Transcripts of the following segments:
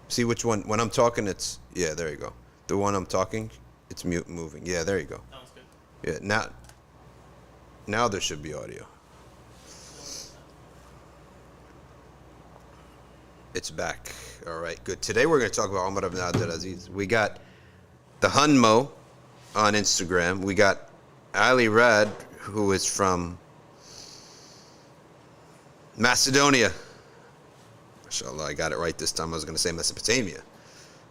See which one? When I'm talking, it's yeah. There you go. The one I'm talking, it's moving. Yeah, there you go. Sounds good. Yeah. Now there should be audio. It's back. All right, good. Today we're going to talk about Umar Ibn Abd Al-Aziz. We got the Hunmo on Instagram. We got Ali Rad, who is from Macedonia. Mashallah, I got it right this time. I was going to say Mesopotamia,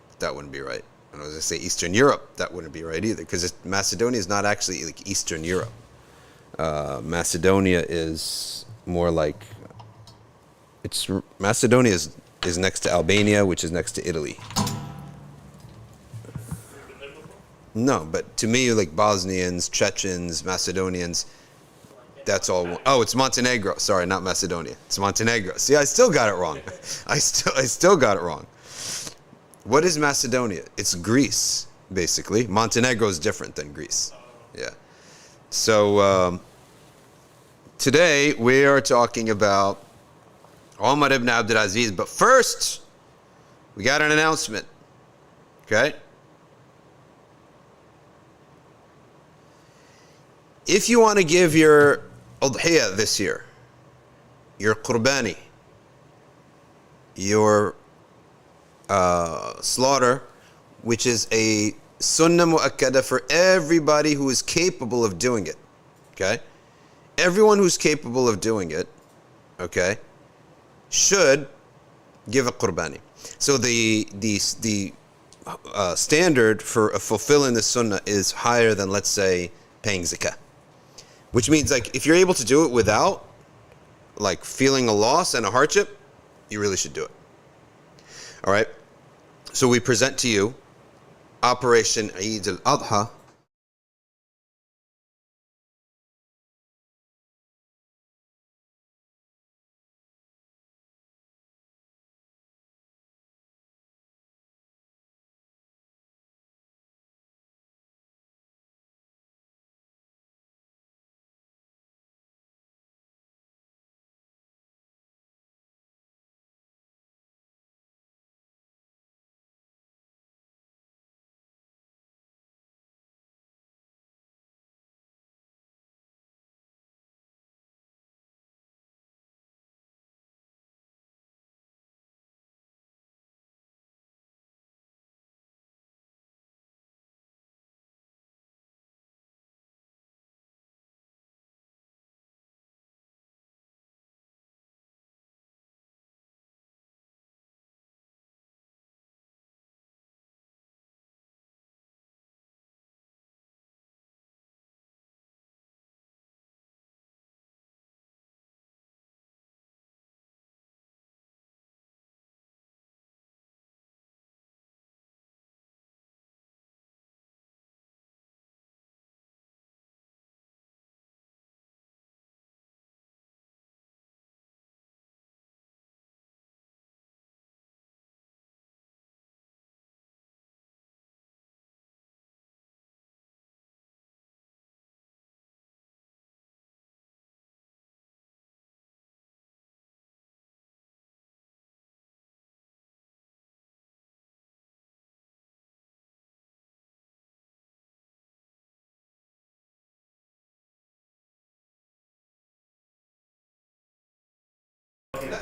but that wouldn't be right. And I was going to say Eastern Europe. That wouldn't be right either, because Macedonia is not actually like Eastern Europe. Macedonia is more like Macedonia is next to Albania, which is next to Italy. No, but to me, like Bosnians, Chechens, Macedonians, that's all one. Oh, it's Montenegro. Sorry, not Macedonia. It's Montenegro. See, I still got it wrong. I still got it wrong. What is Macedonia? It's Greece, basically. Montenegro is different than Greece. Yeah. So today we are talking about Umar Ibn Abd Al-Aziz. But first, we got an announcement. Okay? If you want to give your udhiyah this year, your qurbani, your slaughter, which is a sunnah mu'akkada for everybody who is capable of doing it, okay? Everyone who's capable of doing it, okay, should give a qurbani. So the standard for fulfilling the sunnah is higher than, let's say, paying zakah. Which means, like, if you're able to do it without, like, feeling a loss and a hardship, you really should do it. All right? So we present to you Operation Eid al-Adha.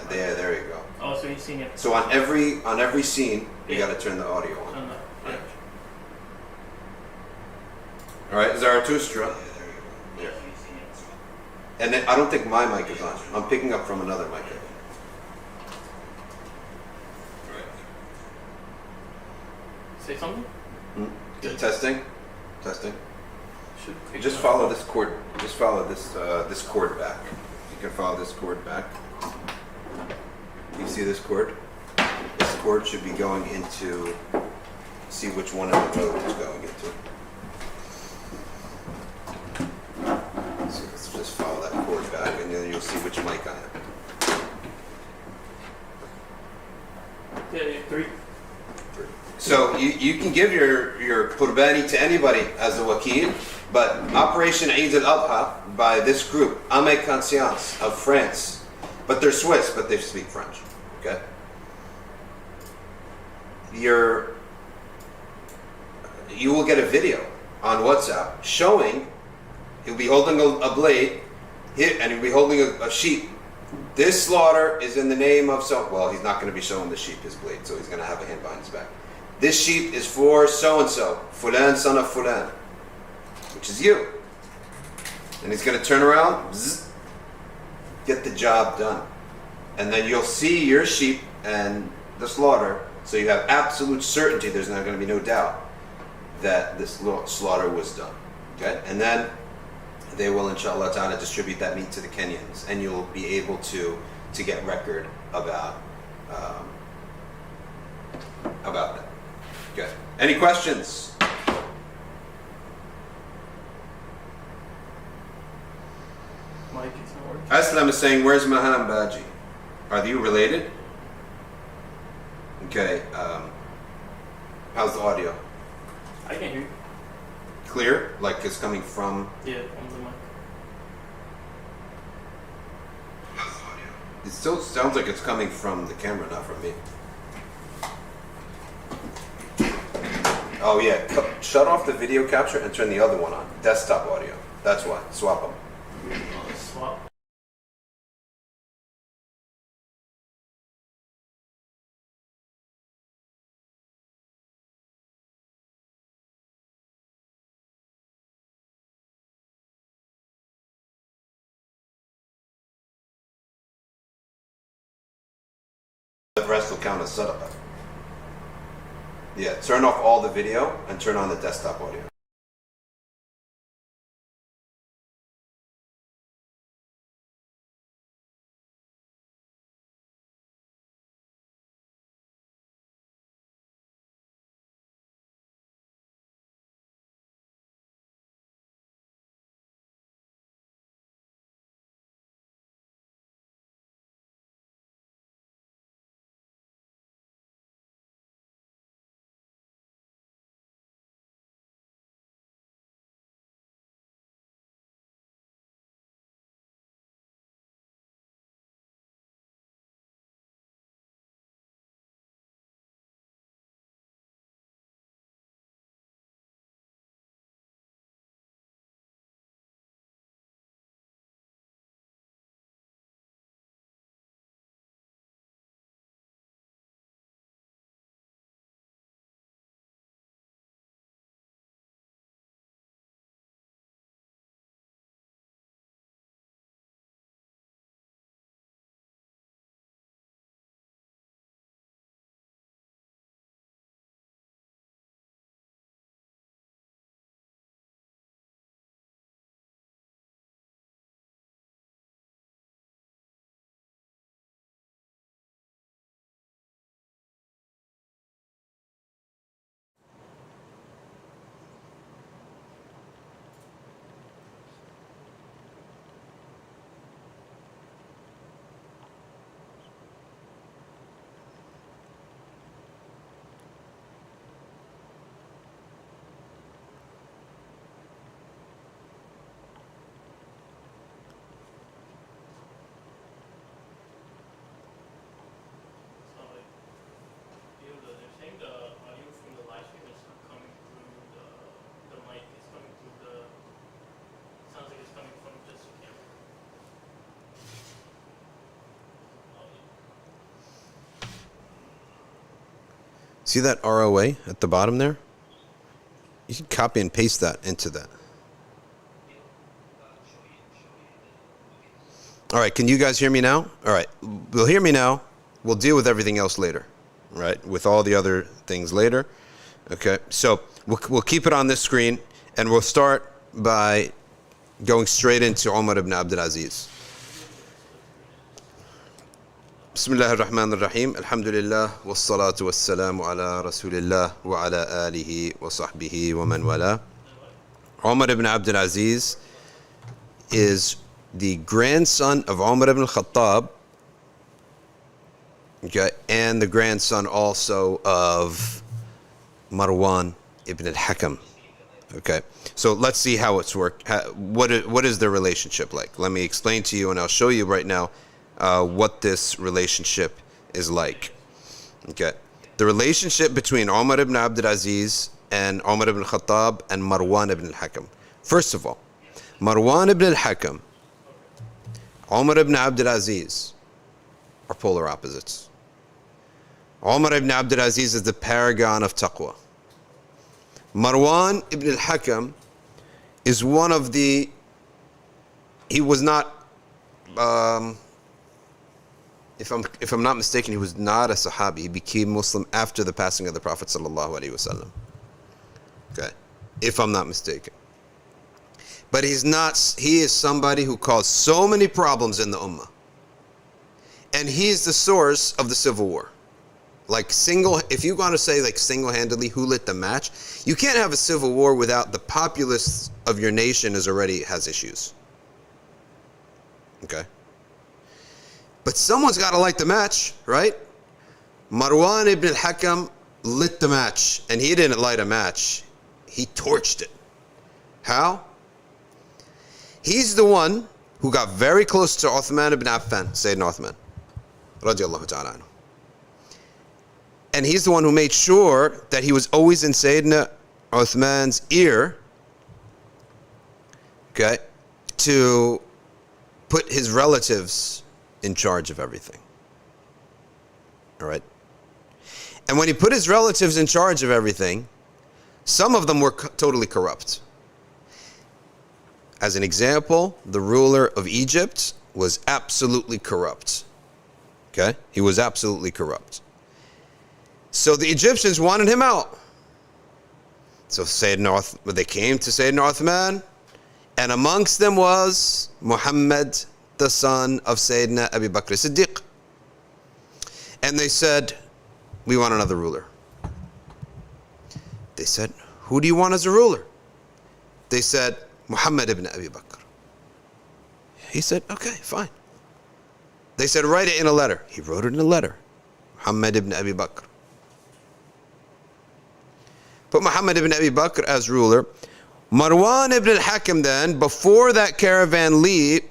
There you go. Oh, so you've seen it. So on every scene, you got to turn the audio on. Yeah. All right, Zarathustra. Yeah. And then I don't think my mic is on. I'm picking up from another mic. Say something? Testing. Just follow this cord. Just follow this cord back. You can follow this cord back. You see this cord? This cord should be going into. See which one of the road it's going into. So let's just follow that cord back, and then you'll see which mic on it. Yeah, 3. So you can give your qurbani to anybody as a wakil, but Operation Eid al-Adha by this group, Ame Conscience of France, but they're Swiss, but they speak French. Okay. you will get a video on WhatsApp showing he'll be holding a blade and he'll be holding a sheep. This slaughter is in the name of well, he's not going to be showing the sheep his blade, so he's going to have a hand behind his back. This sheep is for so-and-so, Fulan, son of Fulan, which is you. And he's going to turn around, zzz, get the job done. And then you'll see your sheep and the slaughter, so you have absolute certainty, there's not going to be no doubt that this slaughter was done. Okay? And then they will, inshallah ta'ala, distribute that meat to the Kenyans, and you'll be able to get record about that. Okay. Any questions? Mike, it's not working. Aslam is saying, where's Mahan Baji? Are you related? Okay. How's the audio? I can hear you. Clear? Like it's coming from... Yeah, on the mic. How's the audio? It still sounds like it's coming from the camera, not from me. Oh yeah, shut off the video capture and turn the other one on. Desktop audio. That's why. Swap them. Swap. The rest will count as sadaqah. Yeah, turn off all the video and turn on the desktop audio. See that ROA at the bottom there? You can copy and paste that into that. All right, can you guys hear me now? All right, we'll hear me now. We'll deal with everything else later, right? With all the other things later. Okay, so we'll keep it on this screen, and we'll start by going straight into Umar Ibn Abd Al-Aziz. بسم الله الرحمن الرحيم الحمد لله والصلاة والسلام على رسول الله وعلى آله وصحبه ومن والاه. Umar Ibn Abd Al-Aziz is the grandson of Umar ibn Khattab, okay, and the grandson also of Marwan ibn al-Hakam. Okay, so let's see how it's worked. What is their relationship like? Let me explain to you, and I'll show you right now what this relationship is like. Okay, the relationship between Umar Ibn Abd Al-Aziz and Umar Ibn Khattab and Marwan Ibn Al-Hakam. First of all, Marwan Ibn Al-Hakam, Umar Ibn Abd Al-Aziz are polar opposites. Umar Ibn Abd Al-Aziz is the paragon of taqwa. Marwan Ibn Al-Hakam is one of the, he was not, if I'm not mistaken, he was not a Sahabi. He became Muslim after the passing of the Prophet sallallahu alaihi wasallam. Okay, if I'm not mistaken. But he is somebody who caused so many problems in the ummah. And he is the source of the civil war. Like if you want to say like single-handedly who lit the match, you can't have a civil war without the populace of your nation has issues. Okay? But someone's got to light the match, right? Marwan ibn al-Hakam lit the match, and he didn't light a match. He torched it. How? He's the one who got very close to Uthman ibn Affan, Sayyidina Uthman, radiallahu ta'ala anhu. And he's the one who made sure that he was always in Sayyidina Uthman's ear, okay, to put his relatives in charge of everything. All right? And when he put his relatives in charge of everything, some of them were totally corrupt. As an example, the ruler of Egypt was absolutely corrupt. Okay? He was absolutely corrupt. So the Egyptians wanted him out. So they came to Sayyidina Uthman, and amongst them was Muhammad, the son of Sayyidina Abu Bakr Siddiq. And they said, we want another ruler. They said, who do you want as a ruler? They said, Muhammad ibn Abi Bakr. He said, okay, fine. They said, write it in a letter. He wrote it in a letter. Muhammad ibn Abi Bakr. Put Muhammad ibn Abi Bakr as ruler. Marwan ibn al-Hakam then, before that caravan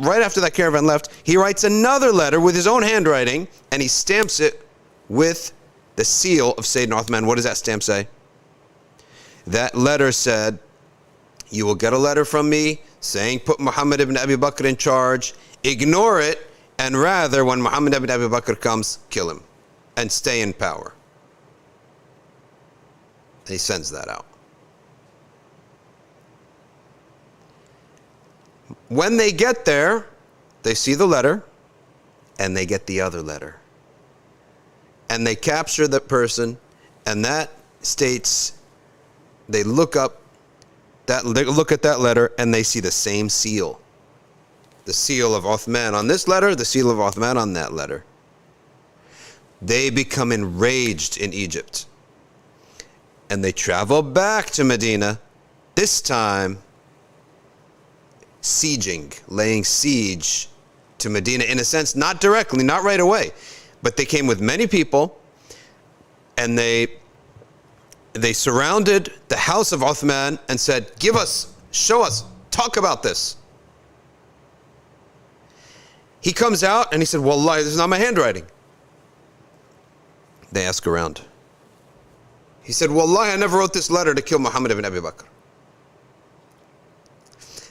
right after that caravan left, he writes another letter with his own handwriting, and he stamps it with the seal of Sayyidina Uthman. What does that stamp say? That letter said, you will get a letter from me saying put Muhammad ibn Abi Bakr in charge, ignore it, and rather when Muhammad ibn Abi Bakr comes, kill him and stay in power. And he sends that out. When they get there, they see the letter and they get the other letter. And they capture that person, and that states, they look at that letter and they see the same seal. The seal of Uthman on this letter, the seal of Uthman on that letter. They become enraged in Egypt. And they travel back to Medina, this time laying siege to Medina, in a sense, not directly, not right away, but they came with many people, and they surrounded the house of Uthman and said, give us, show us, talk about this. He comes out and he said, Wallahi, this is not my handwriting. They ask around. He said, Wallahi, I never wrote this letter to kill Muhammad ibn Abi Bakr.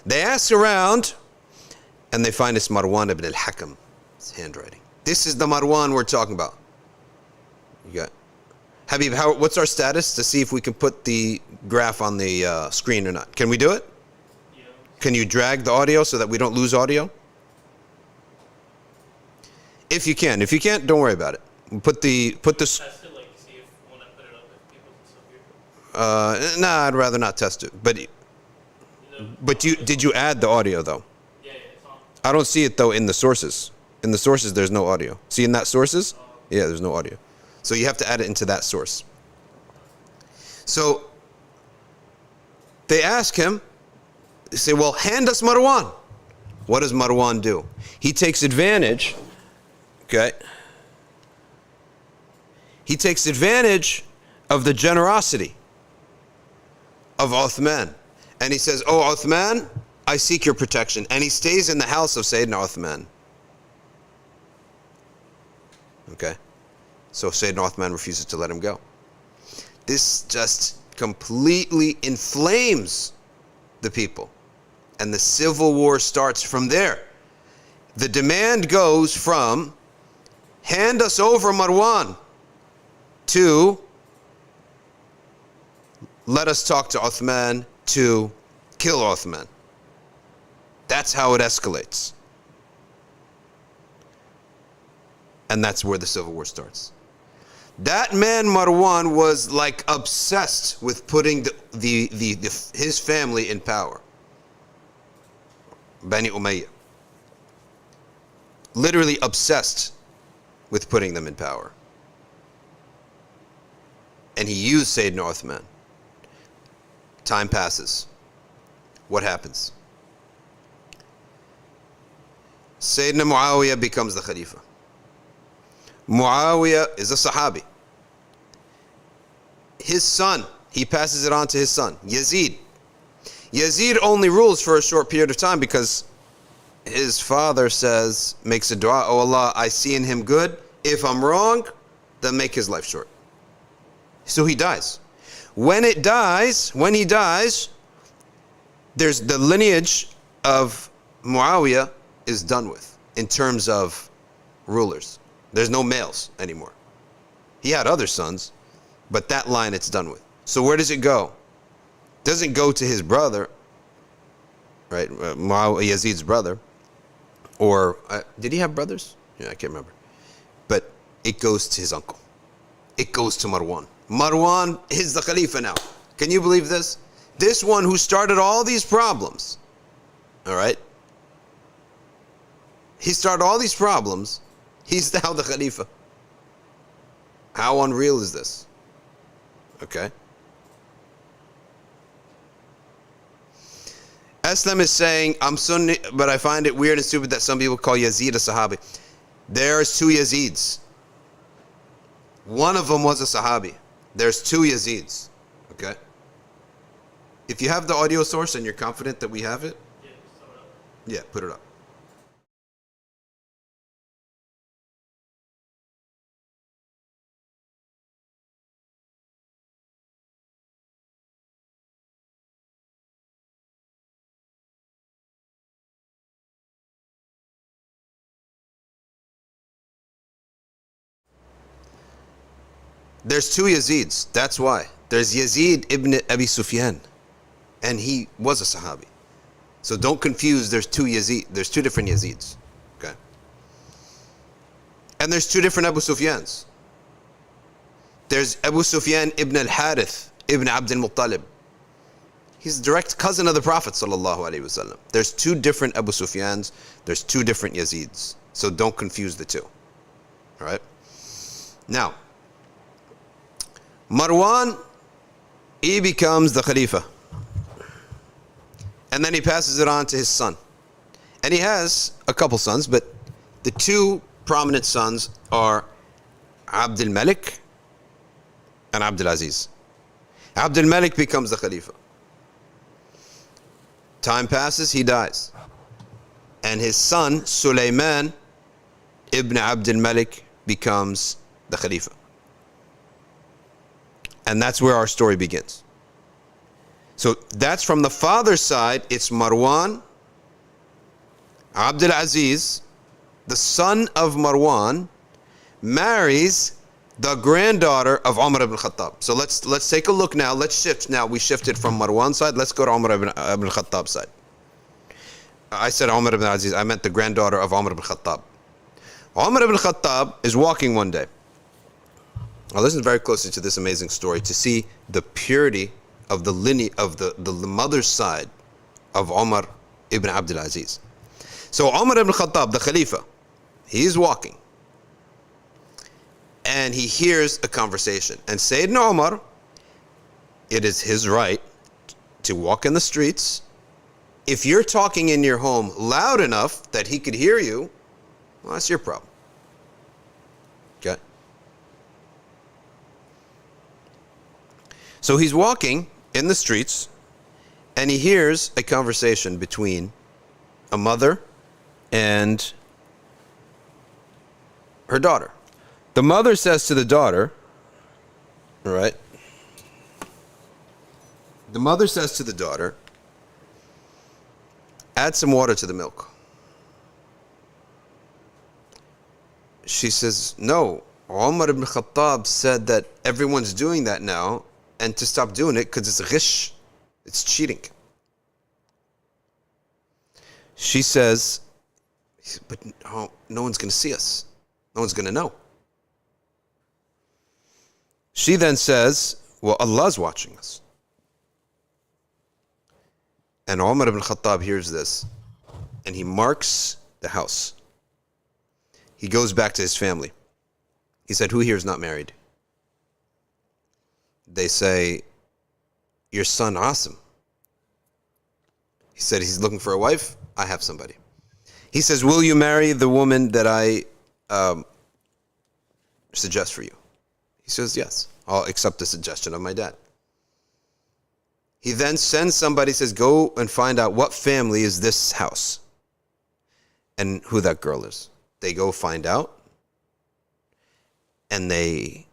They ask around, and they find it's Marwan ibn al-Hakam's handwriting. This is the Marwan we're talking about. You got, Habib, what's our status to see if we can put the graph on the screen or not? Can we do it? Yeah. Can you drag the audio so that we don't lose audio? If you can. If you can't, don't worry about it. Put the Test it, like, see if when I put it up, if people can still hear. Nah, I'd rather not test it. But did you add the audio though? Yeah, it's on. I don't see it though in the sources. In the sources, there's no audio. See in that sources? Yeah, there's no audio. So you have to add it into that source. So they ask him, they say, well, hand us Marwan. What does Marwan do? He takes advantage, okay? He takes advantage of the generosity of Uthman. And he says, oh, Uthman, I seek your protection. And he stays in the house of Sayyidina Uthman. Okay? So Sayyidina Uthman refuses to let him go. This just completely inflames the people. And the civil war starts from there. The demand goes from hand us over Marwan to let us talk to Uthman to kill Uthman. That's how it escalates. And that's where the civil war starts. That man Marwan was like obsessed with putting his family in power. Bani Umayyah. Literally obsessed with putting them in power. And he used Sayyidina Uthman. Time passes. What happens? Sayyidina Muawiyah becomes the Khalifa. Muawiyah is a Sahabi. His son, he passes it on to his son, Yazid. Yazid only rules for a short period of time because his father makes a dua, oh Allah, I see in him good. If I'm wrong, then make his life short. So he dies. When he dies, there's the lineage of Muawiyah is done with in terms of rulers. There's no males anymore. He had other sons, but that line it's done with. So where does it go? It doesn't go to his brother, right? Yazid's brother. Or did he have brothers? Yeah, I can't remember. But it goes to his uncle. It goes to Marwan. Marwan is the Khalifa now. Can you believe this? This one who started all these problems, all right? He started all these problems. He's now the Khalifa. How unreal is this? Okay. Aslam is saying, I'm Sunni, but I find it weird and stupid that some people call Yazid a Sahabi. There's two Yazids. One of them was a Sahabi. There's two Yazids. Okay? If you have the audio source and you're confident that we have it, yeah, put it up. There's two Yazids. That's why. There's Yazid ibn Abi Sufyan, and he was a Sahabi. So don't confuse, there's two Yazid. There's two different Yazids. Okay? And there's two different Abu Sufyans. There's Abu Sufyan ibn al-Harith ibn Abd al-Muttalib. He's a direct cousin of the Prophet sallallahu alaihi wasallam. There's two different Abu Sufyans. There's two different Yazids. So don't confuse the two. All right? Now, Marwan, he becomes the Khalifa. And then he passes it on to his son. And he has a couple sons, but the two prominent sons are Abd al-Malik and Abd Al-Aziz. Abd al-Malik becomes the Khalifa. Time passes, he dies. And his son, Sulaiman ibn Abd al-Malik, becomes the Khalifa. And that's where our story begins. So that's from the father's side. It's Marwan, Abd Al-Aziz, the son of Marwan, marries the granddaughter of Umar ibn Khattab. So let's take a look now. Let's shift now. We shifted from Marwan's side. Let's go to Umar ibn Khattab's side. I said Umar ibn Aziz. I meant the granddaughter of Umar ibn Khattab. Umar ibn Khattab is walking one day. Now listen very closely to this amazing story to see the purity of the lineage of the mother's side of Umar ibn Abd Al-Aziz. So Umar ibn Khattab, the Khalifa, he's walking. And he hears a conversation. And Sayyidina Umar, it is his right to walk in the streets. If you're talking in your home loud enough that he could hear you, well, that's your problem. Okay? So he's walking in the streets, and he hears a conversation between a mother and her daughter. The mother says to the daughter, all right? The mother says to the daughter, add some water to the milk. She says, no, Umar ibn Khattab said that everyone's doing that now, and to stop doing it because it's ghish, it's cheating. She says, but no one's going to see us. No one's going to know. She then says, well, Allah's watching us. And Umar ibn Khattab hears this, and he marks the house. He goes back to his family. He said, who here is not married? They say, your son Asim. He said, he's looking for a wife. I have somebody. He says, will you marry the woman that I suggest for you? He says, yes, I'll accept the suggestion of my dad. He then sends somebody, says, go and find out what family is this house and who that girl is. They go find out, and they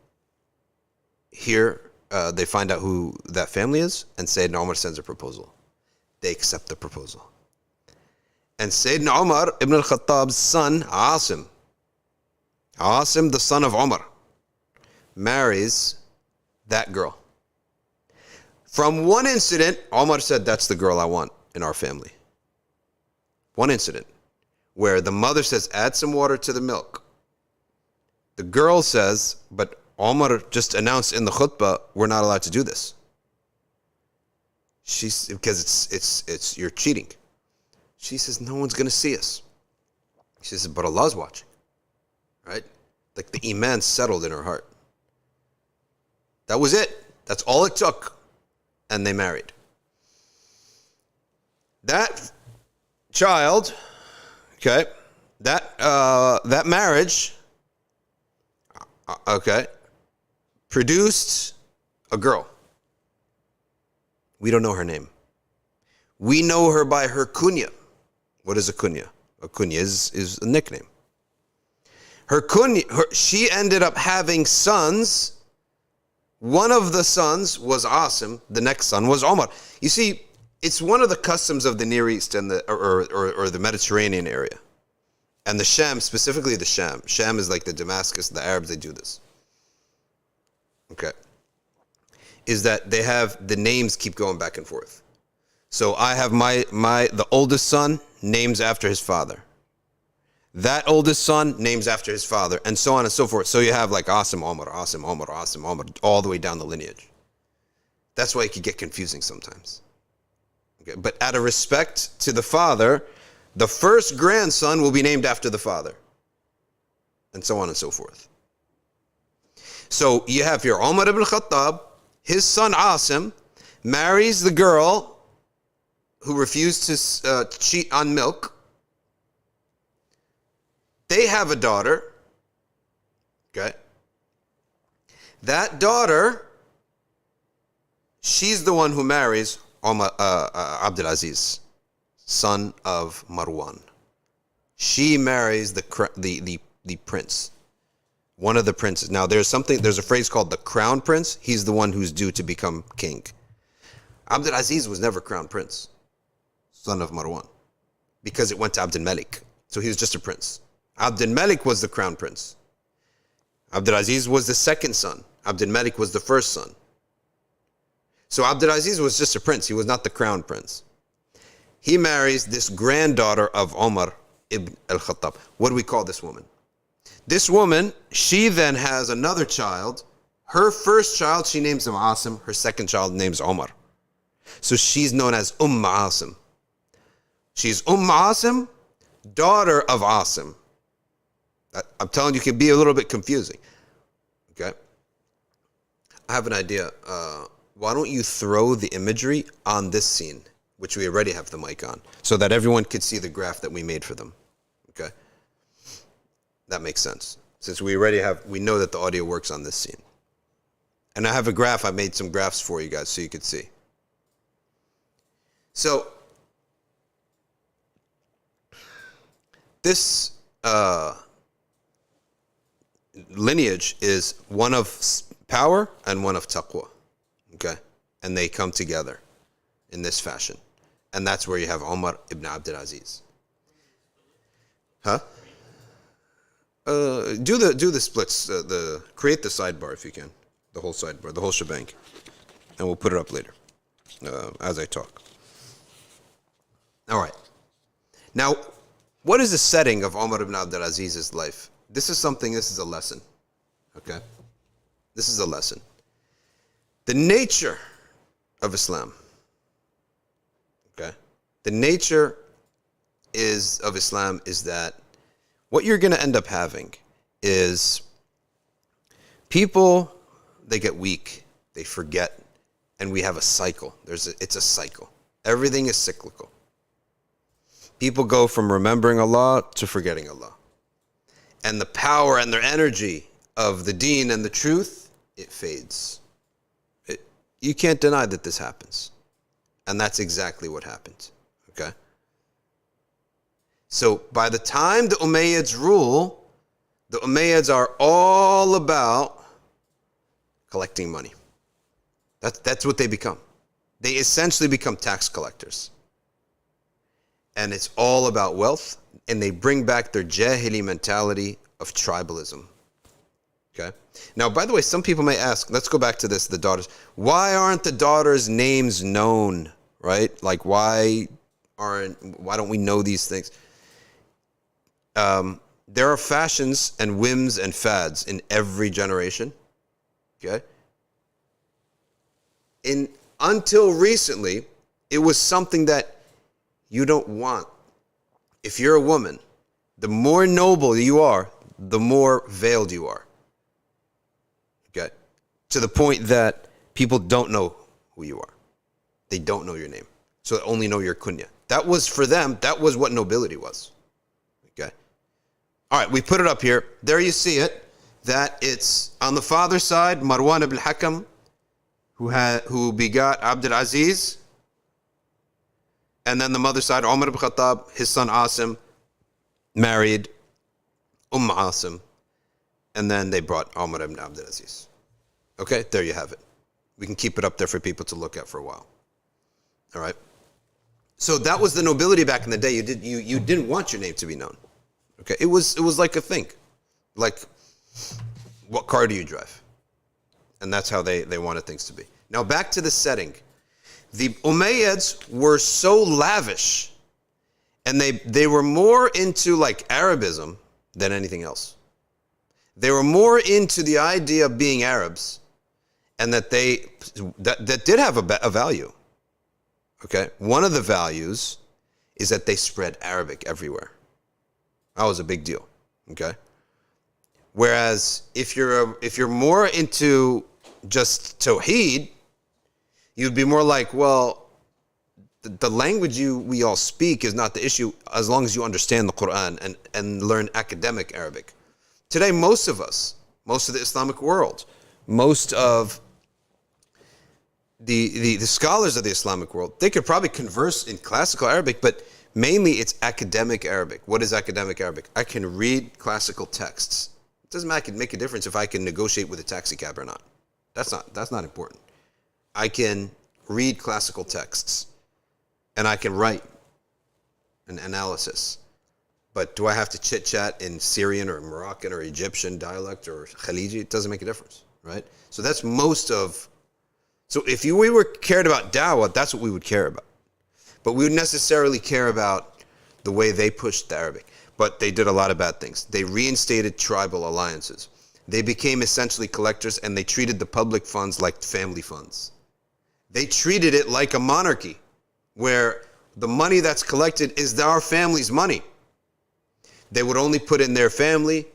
find out who that family is, and Sayyidina Umar sends a proposal. They accept the proposal. And Sayyidina Umar ibn al-Khattab's son, Asim, the son of Umar, marries that girl. From one incident, Umar said, that's the girl I want in our family. One incident where the mother says, add some water to the milk. The girl says, but Umar just announced in the khutbah, we're not allowed to do this. Because it's you're cheating. She says, no one's going to see us. She says, but Allah's watching. Right? Like the iman settled in her heart. That was it. That's all it took. And they married. That child, okay, that marriage, okay, produced a girl. We don't know her name. We know her by her kunya. What is a kunya? A kunya is a nickname. Her kunya, she ended up having sons. One of the sons was Asim. The next son was Umar. You see, it's one of the customs of the Near East and or the Mediterranean area. And the Sham, specifically the Sham. Sham is like the Damascus, the Arabs, they do this. Okay. Is that they have the names keep going back and forth. So I have the oldest son names after his father. That oldest son names after his father, and so on and so forth. So you have like Asim Umar, Asim Umar, Asim Umar, all the way down the lineage. That's why it could get confusing sometimes. Okay? But out of respect to the father, the first grandson will be named after the father, and so on and so forth. So you have here Umar ibn Khattab, his son Asim marries the girl who refused to cheat on milk. They have a daughter, okay? That daughter, she's the one who marries Umar Abd Al-Aziz, son of Marwan. She marries the prince, one of the princes. Now there's a phrase called the crown prince. He's the one who's due to become king. Abd Al-Aziz was never crown prince, son of Marwan, because it went to Abd al-Malik. So he was just a prince. Abd al-Malik was the crown prince. Abd al-Aziz was the second son. Abd al-Malik was the first son. So Abd al-Aziz was just a prince. He was not the crown prince. He marries this granddaughter of Umar Ibn al-Khattab. What do we call this woman? This woman, she then has another child. Her first child, she names him Asim. Her second child names Umar. So she's known as Asim. She's Asim, daughter of Asim. I'm telling you, it can be a little bit confusing. Okay? I have an idea. Why don't you throw the imagery on this scene, which we already have the mic on, so that everyone could see the graph that we made for them. Okay? That makes sense. Since we know that the audio works on this scene. And I have a graph. I made some graphs for you guys so you could see. So, this lineage is one of power and one of taqwa. Okay? And they come together in this fashion. And that's where you have Umar Ibn Abd Al-Aziz. Huh? Do the splits, create the sidebar if you can. The whole sidebar, the whole shebang. And we'll put it up later as I talk. All right. Now, what is the setting of Umar Ibn Abd Al-Aziz's life? This is a lesson. Okay? This is a lesson. The nature of Islam. Okay? The nature of Islam is that what you're going to end up having is people, they get weak, they forget, and we have a cycle. It's a cycle. Everything is cyclical. People go from remembering Allah to forgetting Allah. And the power and their energy of the deen and the truth, it fades. You can't deny that this happens. And that's exactly what happened. Okay? So by the time the Umayyads rule, the Umayyads are all about collecting money. That's what they become. They essentially become tax collectors. And it's all about wealth, and they bring back their Jahili mentality of tribalism. Okay? Now, by the way, some people may ask, let's go back to this, the daughters. Why aren't the daughters' names known, right? Like, why don't we know these things? There are fashions and whims and fads in every generation. Okay? Until recently, it was something that you don't want. If you're a woman, the more noble you are, the more veiled you are. Okay? To the point that people don't know who you are. They don't know your name. So they only know your kunya. That was, for them, that was what nobility was. Okay? All right, we put it up here. There you see it. That it's on the father's side, Marwan ibn al-Hakam, who begot Abd al-Aziz. And then the mother's side, Umar ibn Khattab, his son Asim, married Asim. And then they brought Umar ibn Abd Al-Aziz. Okay, there you have it. We can keep it up there for people to look at for a while. All right. So that was the nobility back in the day. You didn't want your name to be known. Okay, it was like a thing. Like, what car do you drive? And that's how they wanted things to be. Now back to the setting. The Umayyads were so lavish, and they were more into like Arabism than anything else. They were more into the idea of being Arabs, and that did have a value. Okay, one of the values is that they spread Arabic everywhere. That was a big deal. Okay, whereas if you're more into just Tawheed, you'd be more like, well, the language we all speak is not the issue as long as you understand the Quran and learn academic Arabic. Today, most of the Islamic world, most of the scholars of the Islamic world, they could probably converse in classical Arabic, but mainly it's academic Arabic. What is academic Arabic? I can read classical texts. It doesn't make a difference if I can negotiate with a taxi cab or not. That's not important. I can read classical texts, and I can write an analysis. But do I have to chit-chat in Syrian or Moroccan or Egyptian dialect or Khaliji? It doesn't make a difference, right? So that's so if we were cared about dawah, that's what we would care about. But we would necessarily care about the way they pushed the Arabic. But they did a lot of bad things. They reinstated tribal alliances. They became essentially collectors, and they treated the public funds like family funds. They treated it like a monarchy, where the money that's collected is our family's money. They would only put in their family,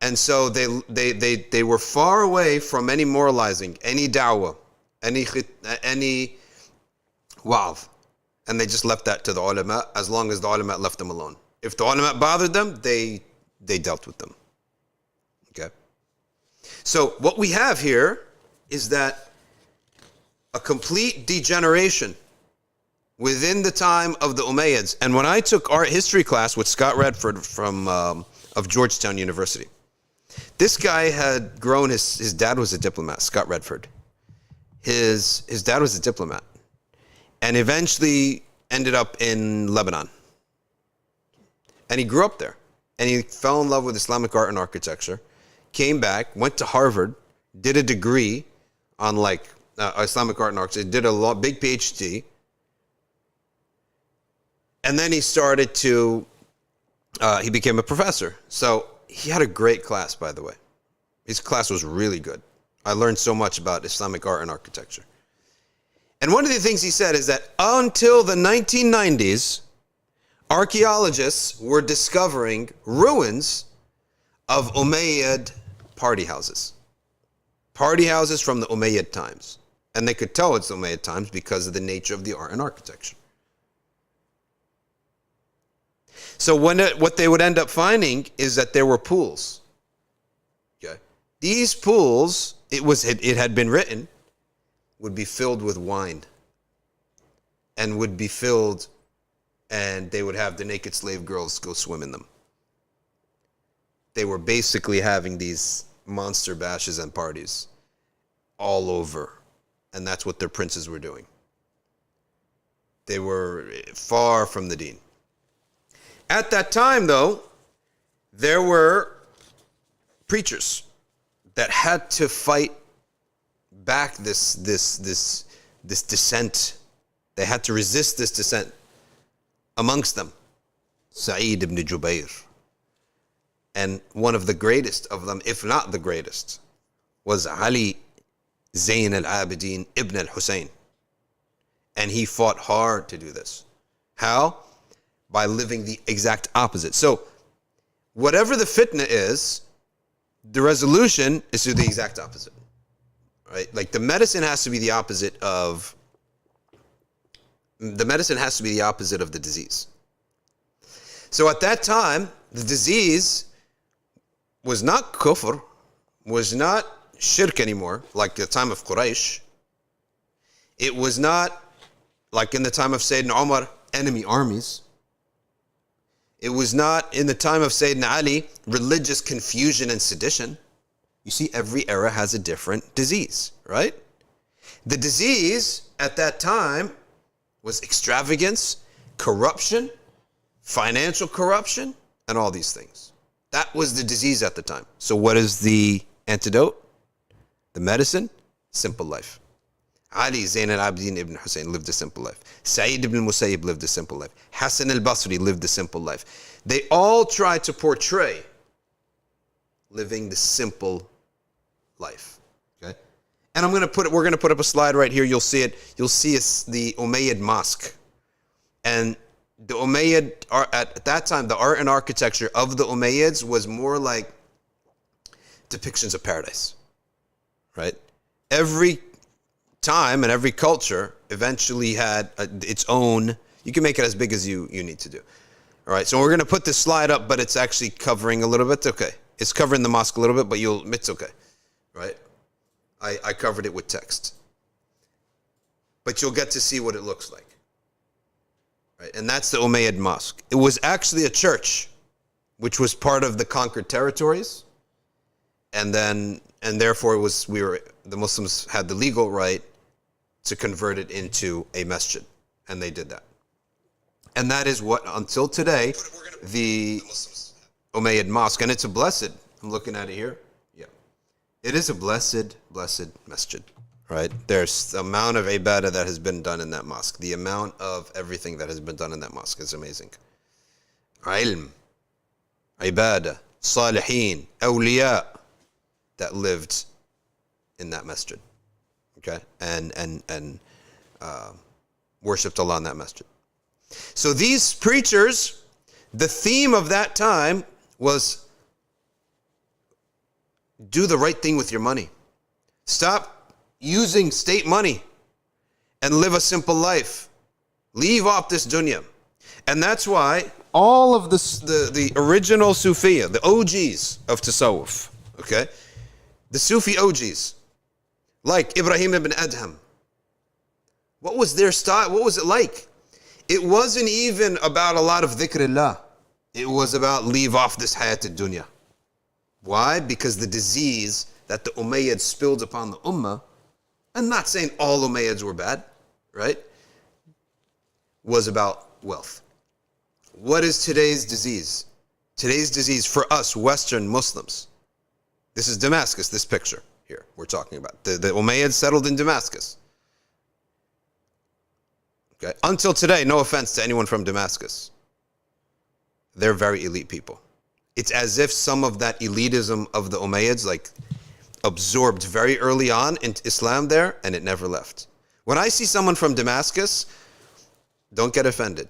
and so they were far away from any moralizing, any da'wah, any wa'adh, and they just left that to the ulama as long as the ulama left them alone. If the ulama bothered them, they dealt with them. Okay. So what we have here is that a complete degeneration within the time of the Umayyads. And when I took art history class with Scott Redford of Georgetown University, This guy had grown, his dad was a diplomat, Scott Redford. His dad was a diplomat and eventually ended up in Lebanon. And he grew up there. And he fell in love with Islamic art and architecture, came back, went to Harvard, did a degree on Islamic art and architecture, did a big PhD. And then he started to, he became a professor. So he had a great class, by the way. His class was really good. I learned so much about Islamic art and architecture. And one of the things he said is that until the 1990s, archaeologists were discovering ruins of Umayyad party houses. Party houses from the Umayyad times. And they could tell it's the Umayyad times because of the nature of the art and architecture. So what they would end up finding is that there were pools. Okay. These pools, it had been written, would be filled with wine. And would be filled, and they would have the naked slave girls go swim in them. They were basically having these monster bashes and parties all over. And that's what their princes were doing. They were far from the deen. At that time, though, there were preachers that had to fight back this dissent. They had to resist this dissent. Amongst them, Sa'id ibn Jubayr. And one of the greatest of them, if not the greatest, was Ali Zayn al-Abidin ibn al-Hussein. And he fought hard to do this. How? By living the exact opposite. So, whatever the fitna is, the resolution is to do the exact opposite. Right? Like the medicine has to be the opposite of the disease. So at that time, the disease was not kufr, was not shirk anymore, like the time of Quraysh. It was not like in the time of Sayyidina Umar, enemy armies. It was not in the time of Sayyidina Ali, religious confusion and sedition. You see, every era has a different disease, right? The disease at that time was extravagance, corruption, financial corruption, and all these things. That was the disease at the time. So what is the antidote? The medicine? Simple life. Ali Zayn al-Abidin ibn Hussein lived a simple life. Sa'id ibn Musayyib lived a simple life. Hassan al-Basri lived a simple life. They all tried to portray living the simple life. Okay? And we're going to put up a slide right here. You'll see it. You'll see the Umayyad mosque. And the Umayyad, at that time, the art and architecture of the Umayyads was more like depictions of paradise. Right? Every time and every culture eventually had its own, you can make it as big as you need to do. All right, so we're going to put this slide up, but it's actually covering a little bit. Okay. It's covering the mosque a little bit, but it's okay. Right? I covered it with text. But you'll get to see what it looks like. Right? And that's the Umayyad Mosque. It was actually a church, which was part of the conquered territories. And therefore the Muslims had the legal right to convert it into a masjid. And they did that. And that is what, until today, the Umayyad Mosque. And it's a blessed, I'm looking at it here. Yeah. It is a blessed masjid. Right? There's the amount of ibadah that has been done in that mosque. The amount of everything that has been done in that mosque is amazing. Ilm, ibadah, salihin, awliya that lived in that masjid. Okay? And worshipped Allah in that masjid. So these preachers, the theme of that time was do the right thing with your money. Stop using state money and live a simple life. Leave off this dunya. And that's why all of the original Sufiya, the OGs of Tasawwuf, okay? The Sufi OGs, like Ibrahim ibn Adham. What was their style? What was it like? It wasn't even about a lot of dhikrillah. It was about leave off this hayat ad-dunya. Why? Because the disease that the Umayyads spilled upon the Ummah, I'm not saying all Umayyads were bad, right? Was about wealth. What is today's disease? Today's disease for us Western Muslims. This is Damascus, this picture here we're talking about. The Umayyads settled in Damascus. Okay. Until today, no offense to anyone from Damascus. They're very elite people. It's as if some of that elitism of the Umayyads like absorbed very early on into Islam there, and it never left. When I see someone from Damascus, don't get offended.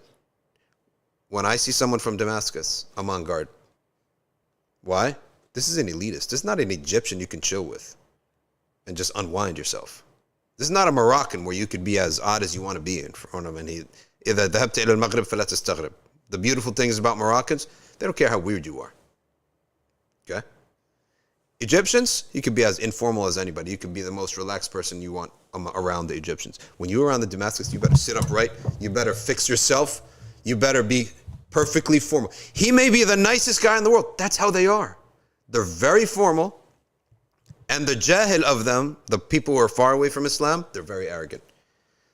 When I see someone from Damascus, I'm on guard. Why? This is an elitist. This is not an Egyptian you can chill with and just unwind yourself. This is not a Moroccan where you could be as odd as you want to be in front of him. The beautiful things about Moroccans, they don't care how weird you are. Okay? Egyptians, you could be as informal as anybody. You could be the most relaxed person you want around the Egyptians. When you're around the Damascus, you better sit upright. You better fix yourself. You better be perfectly formal. He may be the nicest guy in the world. That's how they are. They're very formal. And the jahil of them, the people who are far away from Islam, they're very arrogant.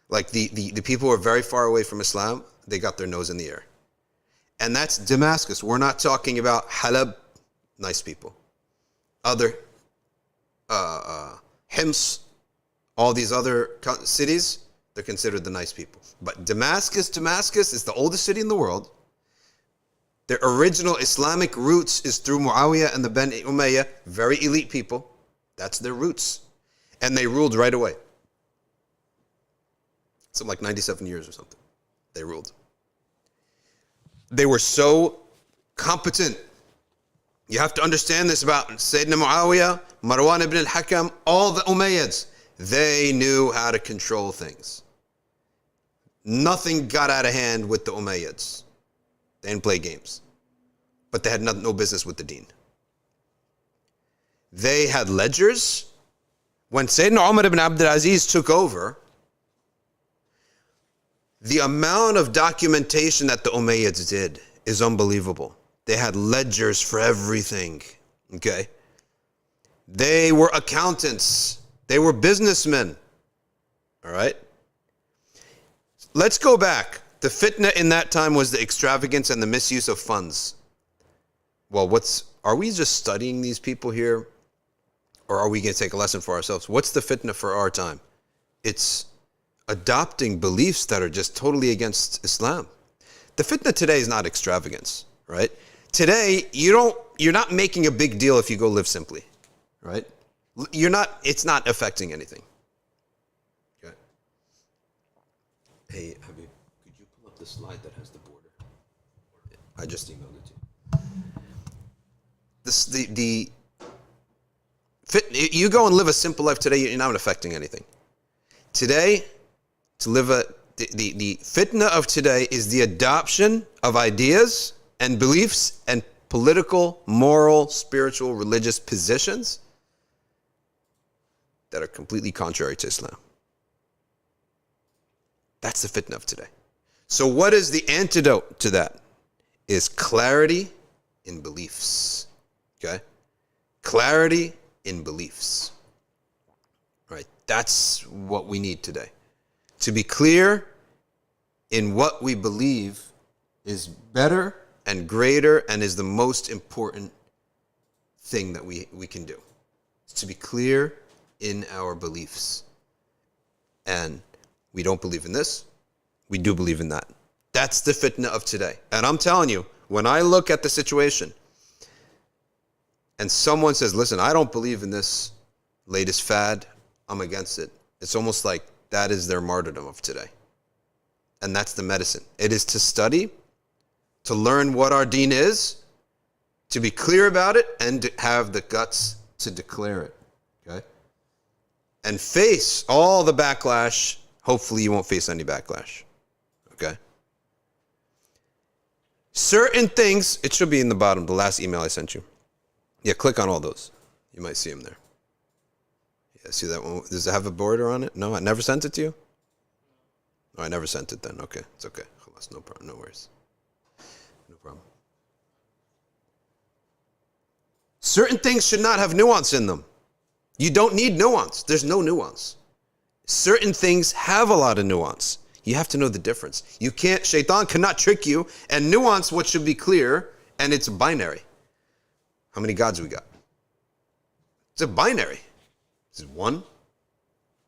Like the people who are very far away from Islam, they got their nose in the air. And that's Damascus. We're not talking about Halab, nice people. Other Hims, all these other cities, they're considered the nice people. But Damascus is the oldest city in the world. Their original Islamic roots is through Muawiyah and the Bani Umayyah, very elite people. That's their roots. And they ruled right away. Something like 97 years or something. They ruled. They were so competent. You have to understand this about Sayyidina Muawiyah, Marwan ibn al-Hakam, all the Umayyads. They knew how to control things. Nothing got out of hand with the Umayyads. They didn't play games. But they had no business with the deen. They had ledgers. When Sayyidina Umar Ibn Abd Al-Aziz took over, the amount of documentation that the Umayyads did is unbelievable. They had ledgers for everything, okay? They were accountants. They were businessmen, all right? Let's go back. The fitna in that time was the extravagance and the misuse of funds. Well, are we just studying these people here? Or are we going to take a lesson for ourselves? What's the fitna for our time? It's adopting beliefs that are just totally against Islam. The fitna today is not extravagance, right? Today, you're not making a big deal if you go live simply, right? It's not affecting anything. Okay. Hey, Habib, could you pull up the slide that has the border? I just emailed it to you. You go and live a simple life today, you're not affecting anything. Today, to live the fitna of today is the adoption of ideas and beliefs and political, moral, spiritual, religious positions that are completely contrary to Islam. That's the fitna of today. So what is the antidote to that? Is clarity in beliefs. Okay? Clarity in beliefs. Right? That's what we need today. To be clear in what we believe is better and greater and is the most important thing that we can do. It's to be clear in our beliefs. And we don't believe in this. We do believe in that. That's the fitna of today. And I'm telling you, when I look at the situation and someone says, listen, I don't believe in this latest fad, I'm against it. It's almost like that is their martyrdom of today. And that's the medicine. It is to study, to learn what our deen is, to be clear about it, and to have the guts to declare it. Okay? And face all the backlash. Hopefully you won't face any backlash. Okay? Certain things, it should be in the bottom, the last email I sent you. Yeah, click on all those. You might see them there. Yeah, see that one? Does it have a border on it? No, I never sent it to you? No, I never sent it then. Okay, it's okay. No problem, no worries. No problem. Certain things should not have nuance in them. You don't need nuance. There's no nuance. Certain things have a lot of nuance. You have to know the difference. You can't, shaitan cannot trick you and nuance what should be clear, and it's binary. How many gods we got? It's a binary. It's 1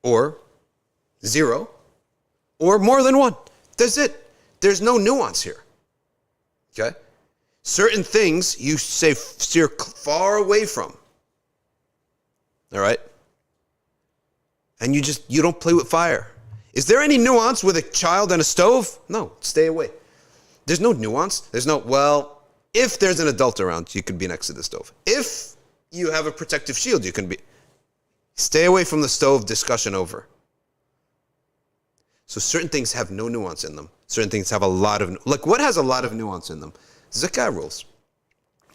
or 0 or more than 1. That's it. There's no nuance here. Okay? Certain things you steer far away from. All right? And you don't play with fire. Is there any nuance with a child and a stove? No, stay away. There's no nuance. There's no, well, if there's an adult around, you could be next to the stove. If you have a protective shield, you can be. Stay away from the stove, discussion over. So certain things have no nuance in them. Certain things have a lot of, like what has a lot of nuance in them? Zakah rules.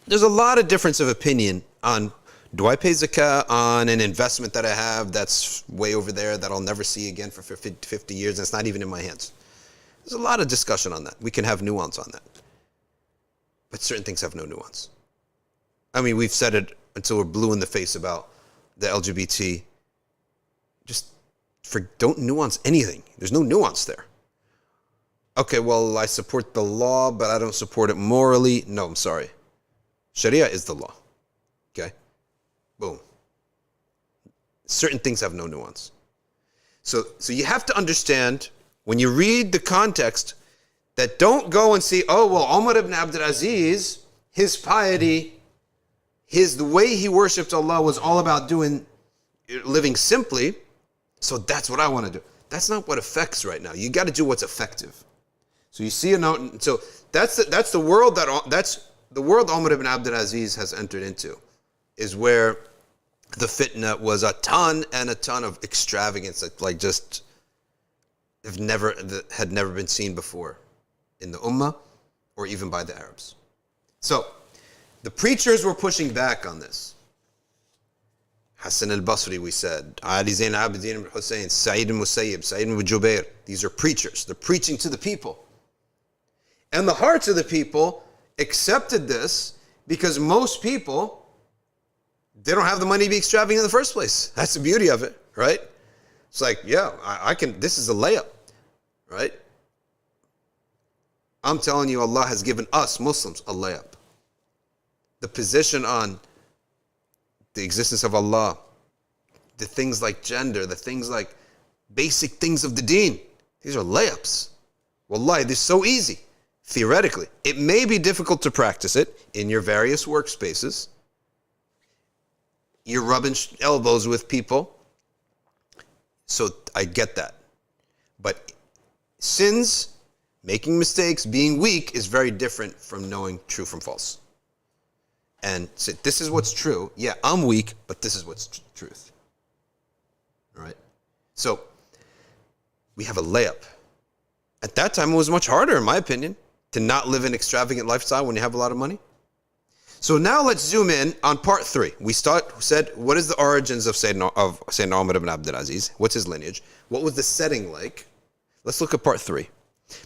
There's a lot of difference of opinion on, do I pay zakah on an investment that I have that's way over there that I'll never see again for 50 years and it's not even in my hands? There's a lot of discussion on that. We can have nuance on that. But certain things have no nuance. I mean, we've said it until we're blue in the face about the LGBT. Don't nuance anything. There's no nuance there. Okay, well, I support the law, but I don't support it morally. No, I'm sorry. Sharia is the law. Okay? Boom. Certain things have no nuance. So you have to understand, when you read the context, that don't go and see, oh, well, Umar Ibn Abd Al-Aziz, his piety, the way he worshipped Allah was all about living simply, so that's what I want to do. That's not what affects right now. You got to do what's effective. So you see a note. So that's the world the world Umar Ibn Abd Al-Aziz has entered into, is where the fitna was a ton of extravagance that had never been seen before in the Ummah or even by the Arabs. So the preachers were pushing back on this. Hassan al-Basri, we said, Ali Zain Abidin ibn Hussein, Sa'id al-Musayyib, Sa'id ibn Jubair. These are preachers. They're preaching to the people. And the hearts of the people accepted this because most people, they don't have the money to be extravagant in the first place. That's the beauty of it, right? It's like, yeah, I can, this is a layup, right? I'm telling you, Allah has given us Muslims a layup. The position on the existence of Allah, the things like gender, the things like basic things of the deen, these are layups. Wallahi, they're so easy, theoretically. It may be difficult to practice it in your various workspaces. You're rubbing elbows with people. So I get that. But sins, making mistakes, being weak is very different from knowing true from false. And say, this is what's true. Yeah, I'm weak, but this is what's truth. All right? So we have a layup. At that time, it was much harder, in my opinion, to not live an extravagant lifestyle when you have a lot of money. So now let's zoom in on part 3. We said, what is the origins of Sayyidina Umar Ibn Abd Al-Aziz? What's his lineage? What was the setting like? Let's look at part 3.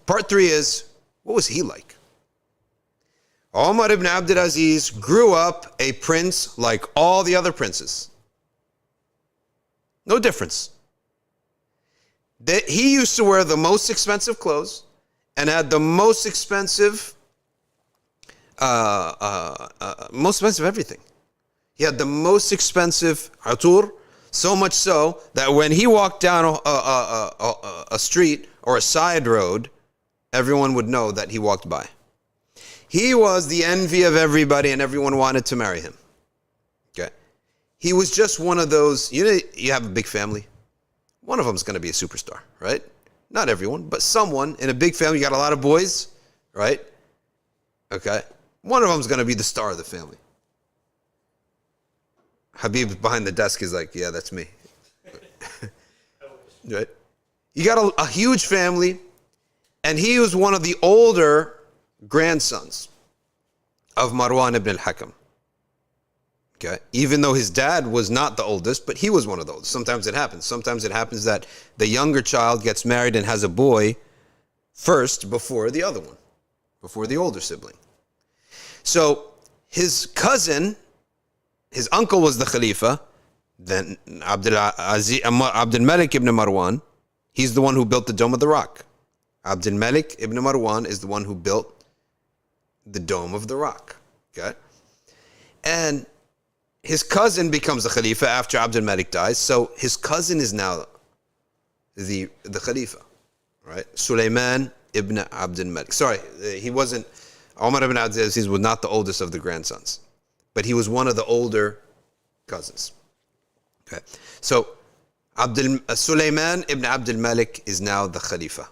Part 3 is, what was he like? Umar Ibn Abd Al-Aziz grew up a prince like all the other princes. No difference. He used to wear the most expensive clothes and had the most expensive everything. He had the most expensive atur, so much so that when he walked down a street or a side road, everyone would know that he walked by. He was the envy of everybody and everyone wanted to marry him. Okay. He was just one of those, you have a big family. One of them is going to be a superstar, right? Not everyone, but someone in a big family. You got a lot of boys, right? Okay. One of them is going to be the star of the family. Habib behind the desk is like, yeah, that's me. Right? You got a huge family, and he was one of the older grandsons of Marwan ibn al-Hakam. Okay? Even though his dad was not the oldest, but he was one of those. Sometimes it happens. Sometimes it happens that the younger child gets married and has a boy first before the other one, before the older sibling. So his cousin his uncle was the Khalifa. Then Abdul Malik ibn Marwan, he's the one who built the Dome of the Rock. Abdul Malik ibn Marwan is the one who built the Dome of the Rock. Okay? And his cousin becomes the Khalifa after Abdul Malik dies. So his cousin is now the Khalifa, right? Sulaiman ibn Abd Malik. Sorry, he wasn't, Umar Ibn Abd Al-Aziz was not the oldest of the grandsons, but he was one of the older cousins. Okay, so Sulaiman ibn Abd al-Malik is now the Khalifa.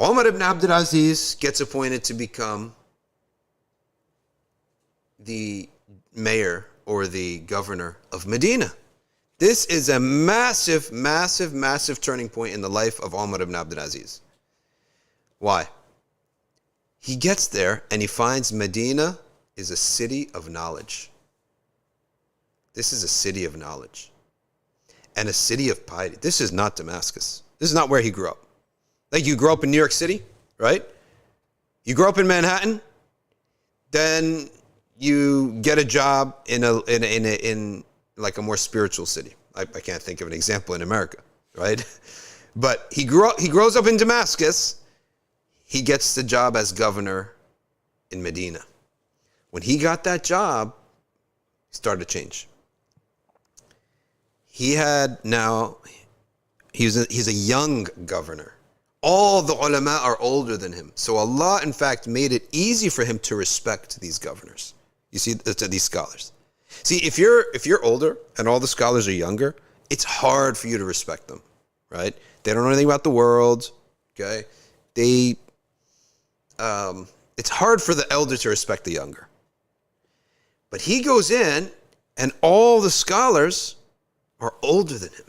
Umar ibn Abd Al-Aziz gets appointed to become the mayor or the governor of Medina. This is a massive, massive, massive turning point in the life of Umar ibn Abd Al-Aziz. Why? He gets there and he finds Medina is a city of knowledge. This is a city of knowledge and a city of piety. This is not Damascus. This is not where he grew up. Like you grew up in New York City, right? You grew up in Manhattan, then you get a job in like a more spiritual city. I can't think of an example in America, right? But he grows up in Damascus. He gets the job as governor in Medina. When he got that job, he started to change. He's a young governor. All the ulama are older than him. So Allah, in fact, made it easy for him to respect these governors. You see, these scholars. See, if you're older and all the scholars are younger, it's hard for you to respect them, right? They don't know anything about the world, okay? It's hard for the elder to respect the younger. But he goes in and all the scholars are older than him.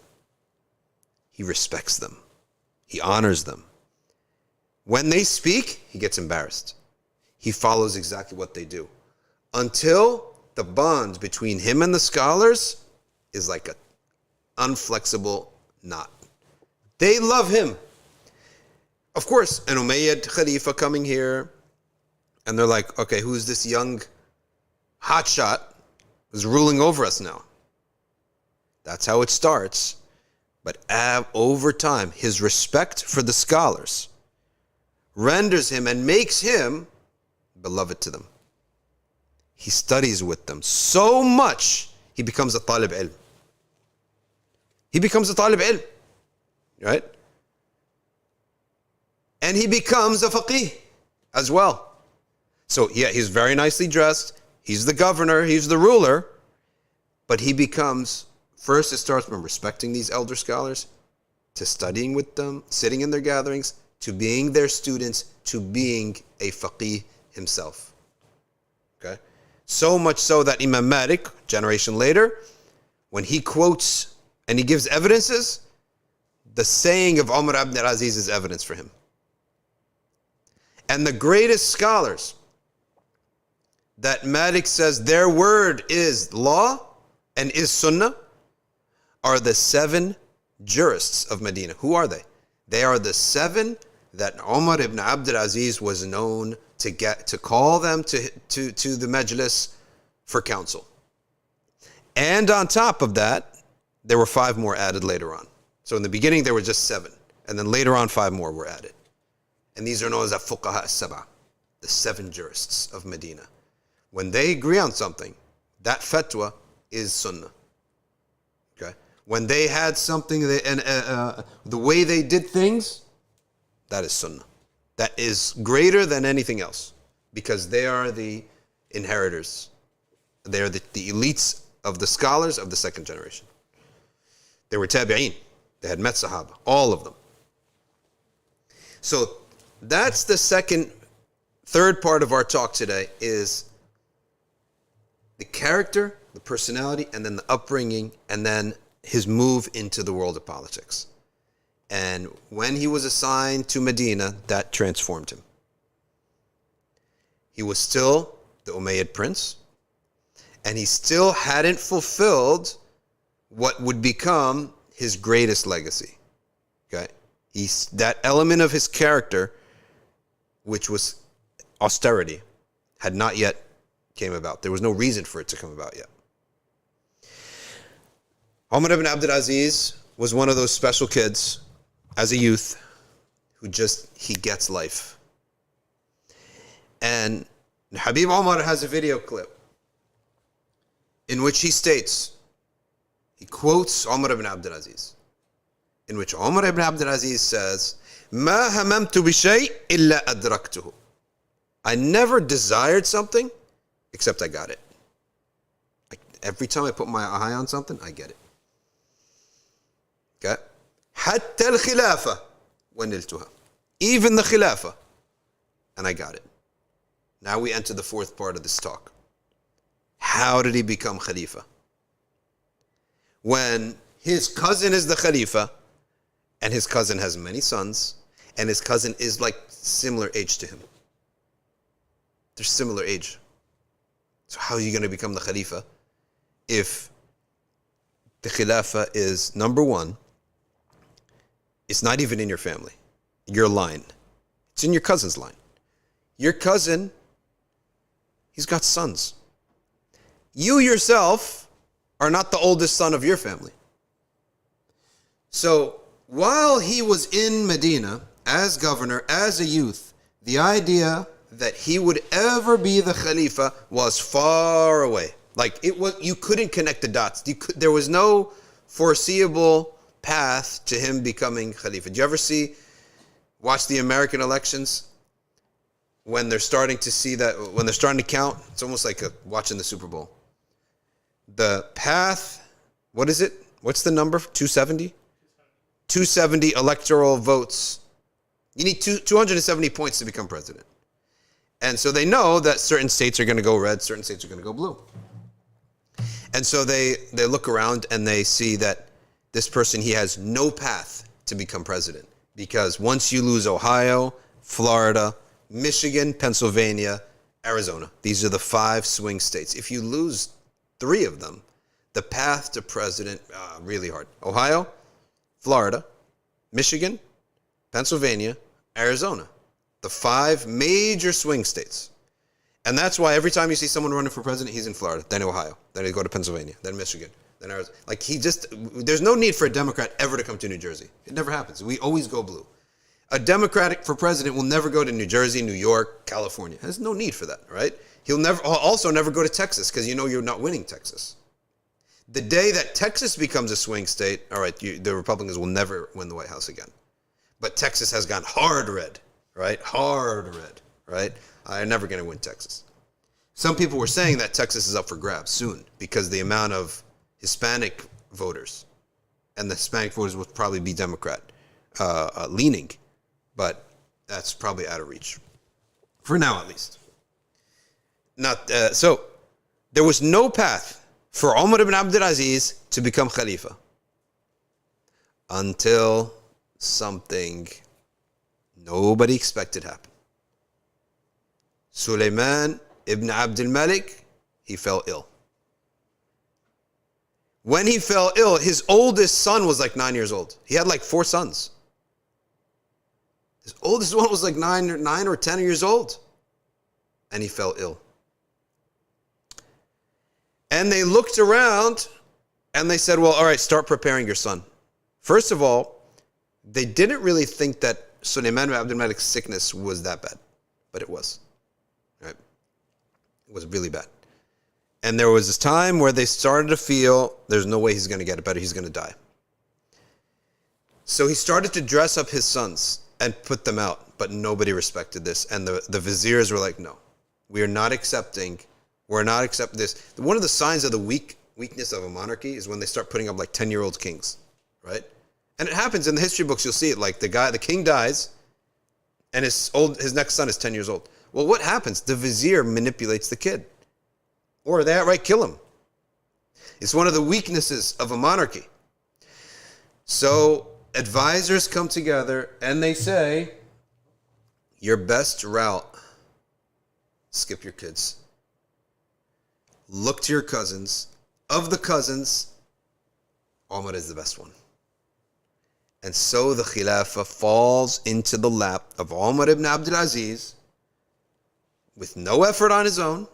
He respects them. He honors them. When they speak, he gets embarrassed. He follows exactly what they do. Until the bond between him and the scholars is like an unflexible knot. They love him. Of course, an Umayyad Khalifa coming here, and they're like, okay, who's this young hotshot who's ruling over us now? That's how it starts. But over time, his respect for the scholars renders him and makes him beloved to them. He studies with them so much, he becomes a talib ilm. He becomes a talib ilm, right? And he becomes a faqih as well. So yeah, he's very nicely dressed. He's the governor, he's the ruler. But he becomes, first it starts from respecting these elder scholars, to studying with them, sitting in their gatherings, to being their students, to being a faqih himself. Okay? So much so that Imam Malik, generation later, when he quotes and he gives evidences, the saying of Umar Ibn Abd-Al-Aziz is evidence for him. And the greatest scholars that Malik says their word is law and is sunnah are the 7 jurists of Medina. Who are they? They are the 7 that Umar Ibn Abd Al-Aziz was known to call them to the majlis for counsel. And on top of that, there were 5 more added later on. So in the beginning, there were just 7. And then later on, 5 more were added. And these are known as the fuqaha as-sab'a, the 7 jurists of Medina. When they agree on something, that fatwa is sunnah. Okay? When they had something, the way they did things, that is sunnah. That is greater than anything else, because they are the inheritors. They are the elites of the scholars of the 2nd generation. They were tabi'een. They had met sahaba, all of them. So that's the third part of our talk today is the character, the personality, and then the upbringing, and then his move into the world of politics. And when he was assigned to Medina, that transformed him. He was still the Umayyad prince, and he still hadn't fulfilled what would become his greatest legacy. Okay? That element of his character, which was austerity, had not yet came about. There was no reason for it to come about yet. Umar Ibn Abd Al-Aziz was one of those special kids as a youth who he gets life. And Habib Umar has a video clip in which he states, he quotes Umar Ibn Abd Al-Aziz, in which Umar Ibn Abd Al-Aziz says, "Ma hamamtu bi shay illa adraktuhu." I never desired something except I got it. Every time I put my eye on something, I get it. Okay? Hatta al-khilafa wa niltuha. Even the khilafa. And I got it. Now we enter the fourth part of this talk. How did he become Khalifa? When his cousin is the Khalifa, and his cousin has many sons, and his cousin is like similar age to him. They're similar age. So how are you going to become the Khalifa if the Khilafah is, number one, it's not even in your family, your line. It's in your cousin's line. Your cousin, he's got sons. You yourself are not the oldest son of your family. So while he was in Medina as governor, as a youth, the idea that he would ever be the Khalifa was far away. Like you couldn't connect the dots. There was no foreseeable path to him becoming Khalifa. Did you ever watch the American elections? When they're starting to count, it's almost like watching the Super Bowl. The path, what is it? What's the number? 270? 270 electoral votes. You need 270 points to become president. And so they know that certain states are going to go red, certain states are going to go blue. And so they look around and they see that this person, he has no path to become president. Because once you lose Ohio, Florida, Michigan, Pennsylvania, Arizona, these are the 5 swing states. If you lose 3 of them, the path to president, really hard. Ohio, Florida, Michigan, Pennsylvania, Arizona. The 5 major swing states. And that's why every time you see someone running for president, he's in Florida, then Ohio, then they go to Pennsylvania, then Michigan, then Arizona. There's no need for a Democrat ever to come to New Jersey. It never happens. We always go blue. A Democrat for president will never go to New Jersey, New York, California. There's no need for that, right? He'll also never go to Texas because you're not winning Texas. The day that Texas becomes a swing state, all right, the Republicans will never win the White House again. But Texas has gone hard red, right? Hard red, right? I'm never going to win Texas. Some people were saying that Texas is up for grabs soon because the amount of Hispanic voters, and the Hispanic voters would probably be Democrat leaning, but that's probably out of reach. For now, at least. So there was no path for Umar Ibn Abd Al-Aziz to become Khalifa until something nobody expected happened. Sulaiman ibn Abd al-Malik, he fell ill. When he fell ill, his oldest son was like 9 years old. He had like 4 sons. His oldest one was like 9 or 10 years old. And he fell ill. And they looked around and they said, well, all right, start preparing your son. First of all, they didn't really think that Sulaiman ibn Abd al-Malik's sickness was that bad. But it was. Right? It was really bad. And there was this time where they started to feel there's no way he's going to get it better. He's going to die. So he started to dress up his sons and put them out. But nobody respected this. And the viziers were like, no, we're not accepting this. One of the signs of the weakness of a monarchy is when they start putting up like 10-year-old kings, right? And it happens in the history books. You'll see it. Like the king dies, and his next son is 10 years old. Well, what happens? The vizier manipulates the kid, or they outright kill him. It's one of the weaknesses of a monarchy. So advisors come together and they say, your best route, skip your kids. Look to your cousins. Of the cousins, Umar is the best one. And so the Khilafah falls into the lap of Umar ibn Abd Al-Aziz with no effort on his own,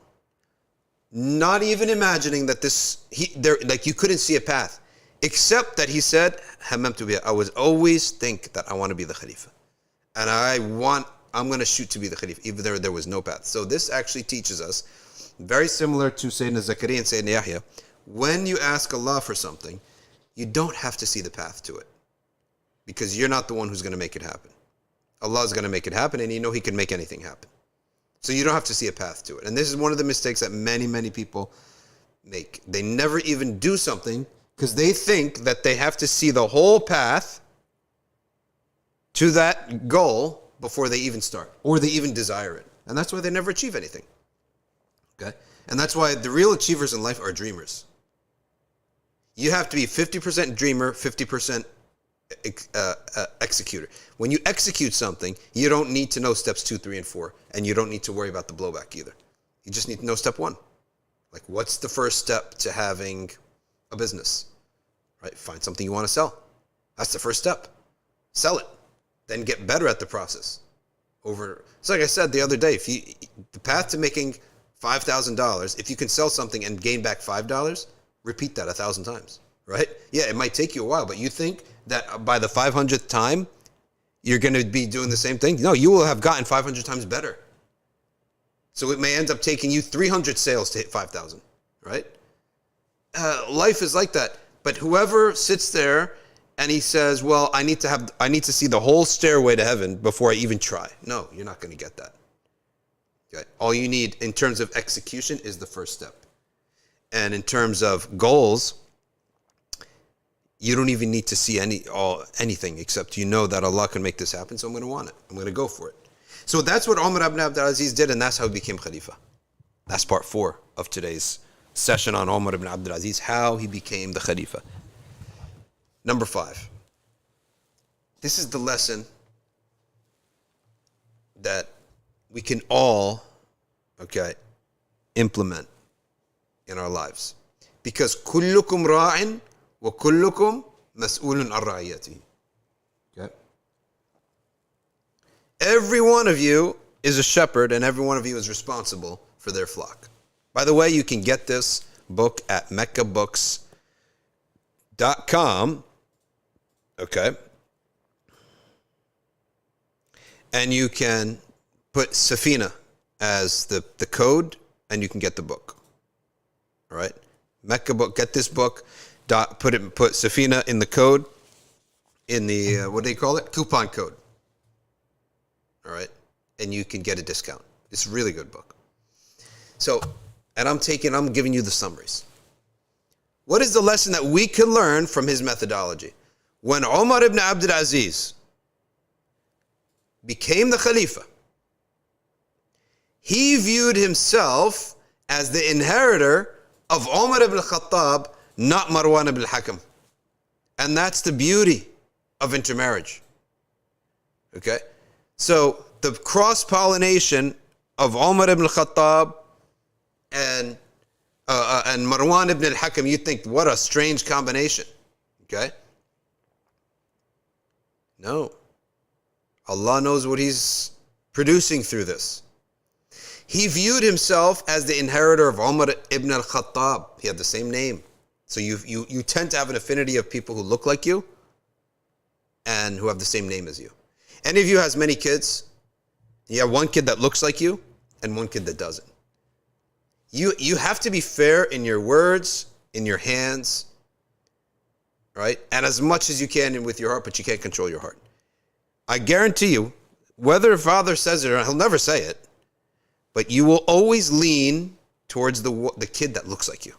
not even imagining that like you couldn't see a path, except that he said, "Hammamtu biha." I was always think that I want to be the Khalifa, and I'm going to shoot to be the Khalifa, even though there was no path. So this actually teaches us, very similar to Sayyidina Zakaria and Sayyidina Yahya, when you ask Allah for something, you don't have to see the path to it, because you're not the one who's going to make it happen. Allah is going to make it happen, and you know He can make anything happen. So you don't have to see a path to it. And this is one of the mistakes that many, many people make. They never even do something because they think that they have to see the whole path to that goal before they even start, or they even desire it. And that's why they never achieve anything. Okay? And that's why the real achievers in life are dreamers. You have to be 50% dreamer, 50% executor. When you execute something, you don't need to know steps 2, 3, and 4, and you don't need to worry about the blowback either. You just need to know step 1. Like, what's the first step to having a business? Right? Find something you want to sell. That's the first step. Sell it. Then get better at the process. It's like I said the other day, the path to making $5,000, if you can sell something and gain back $5, repeat that 1,000 times. Right? Yeah, it might take you a while, but you think that by the 500th time, you're going to be doing the same thing? No, you will have gotten 500 times better. So it may end up taking you 300 sales to hit 5,000, right? Life is like that. But whoever sits there and he says, well, I need to see the whole stairway to heaven before I even try. No, you're not going to get that. Okay? All you need in terms of execution is the first step. And in terms of goals, you don't even need to see anything except you know that Allah can make this happen, so I'm going to want it. I'm going to go for it. So that's what Umar Ibn Abd Al-Aziz did, and that's how he became Khalifa. That's part 4 of today's session on Umar Ibn Abd Al-Aziz, how he became the Khalifa. Number 5. This is the lesson that we can all, implement in our lives. Because كلكم راع وكلكم مسؤول عن رعيته. Okay? Every one of you is a shepherd, and every one of you is responsible for their flock. By the way, you can get this book at meccabooks.com. Okay? And you can put Safina as the code, and you can get the book. All right? Mecca book, get this book. Put Safina in the code, in the, what do they call it? Coupon code. All right? And you can get a discount. It's a really good book. So, and I'm giving you the summaries. What is the lesson that we can learn from his methodology? When Umar Ibn Abd Al-Aziz became the Khalifa, he viewed himself as the inheritor of Umar ibn Khattab, not Marwan ibn al-Hakam. And that's the beauty of intermarriage. Okay? So the cross-pollination of Umar ibn Khattab and Marwan ibn al-Hakam, you think, what a strange combination. Okay? No. Allah knows what He's producing through this. He viewed himself as the inheritor of Umar ibn al-Khattab. He had the same name. So you tend to have an affinity of people who look like you and who have the same name as you. Any of you has many kids? You have one kid that looks like you and one kid that doesn't. You have to be fair in your words, in your hands, right? And as much as you can and with your heart, but you can't control your heart. I guarantee you, whether a father says it or not, he'll never say it, but you will always lean towards the kid that looks like you,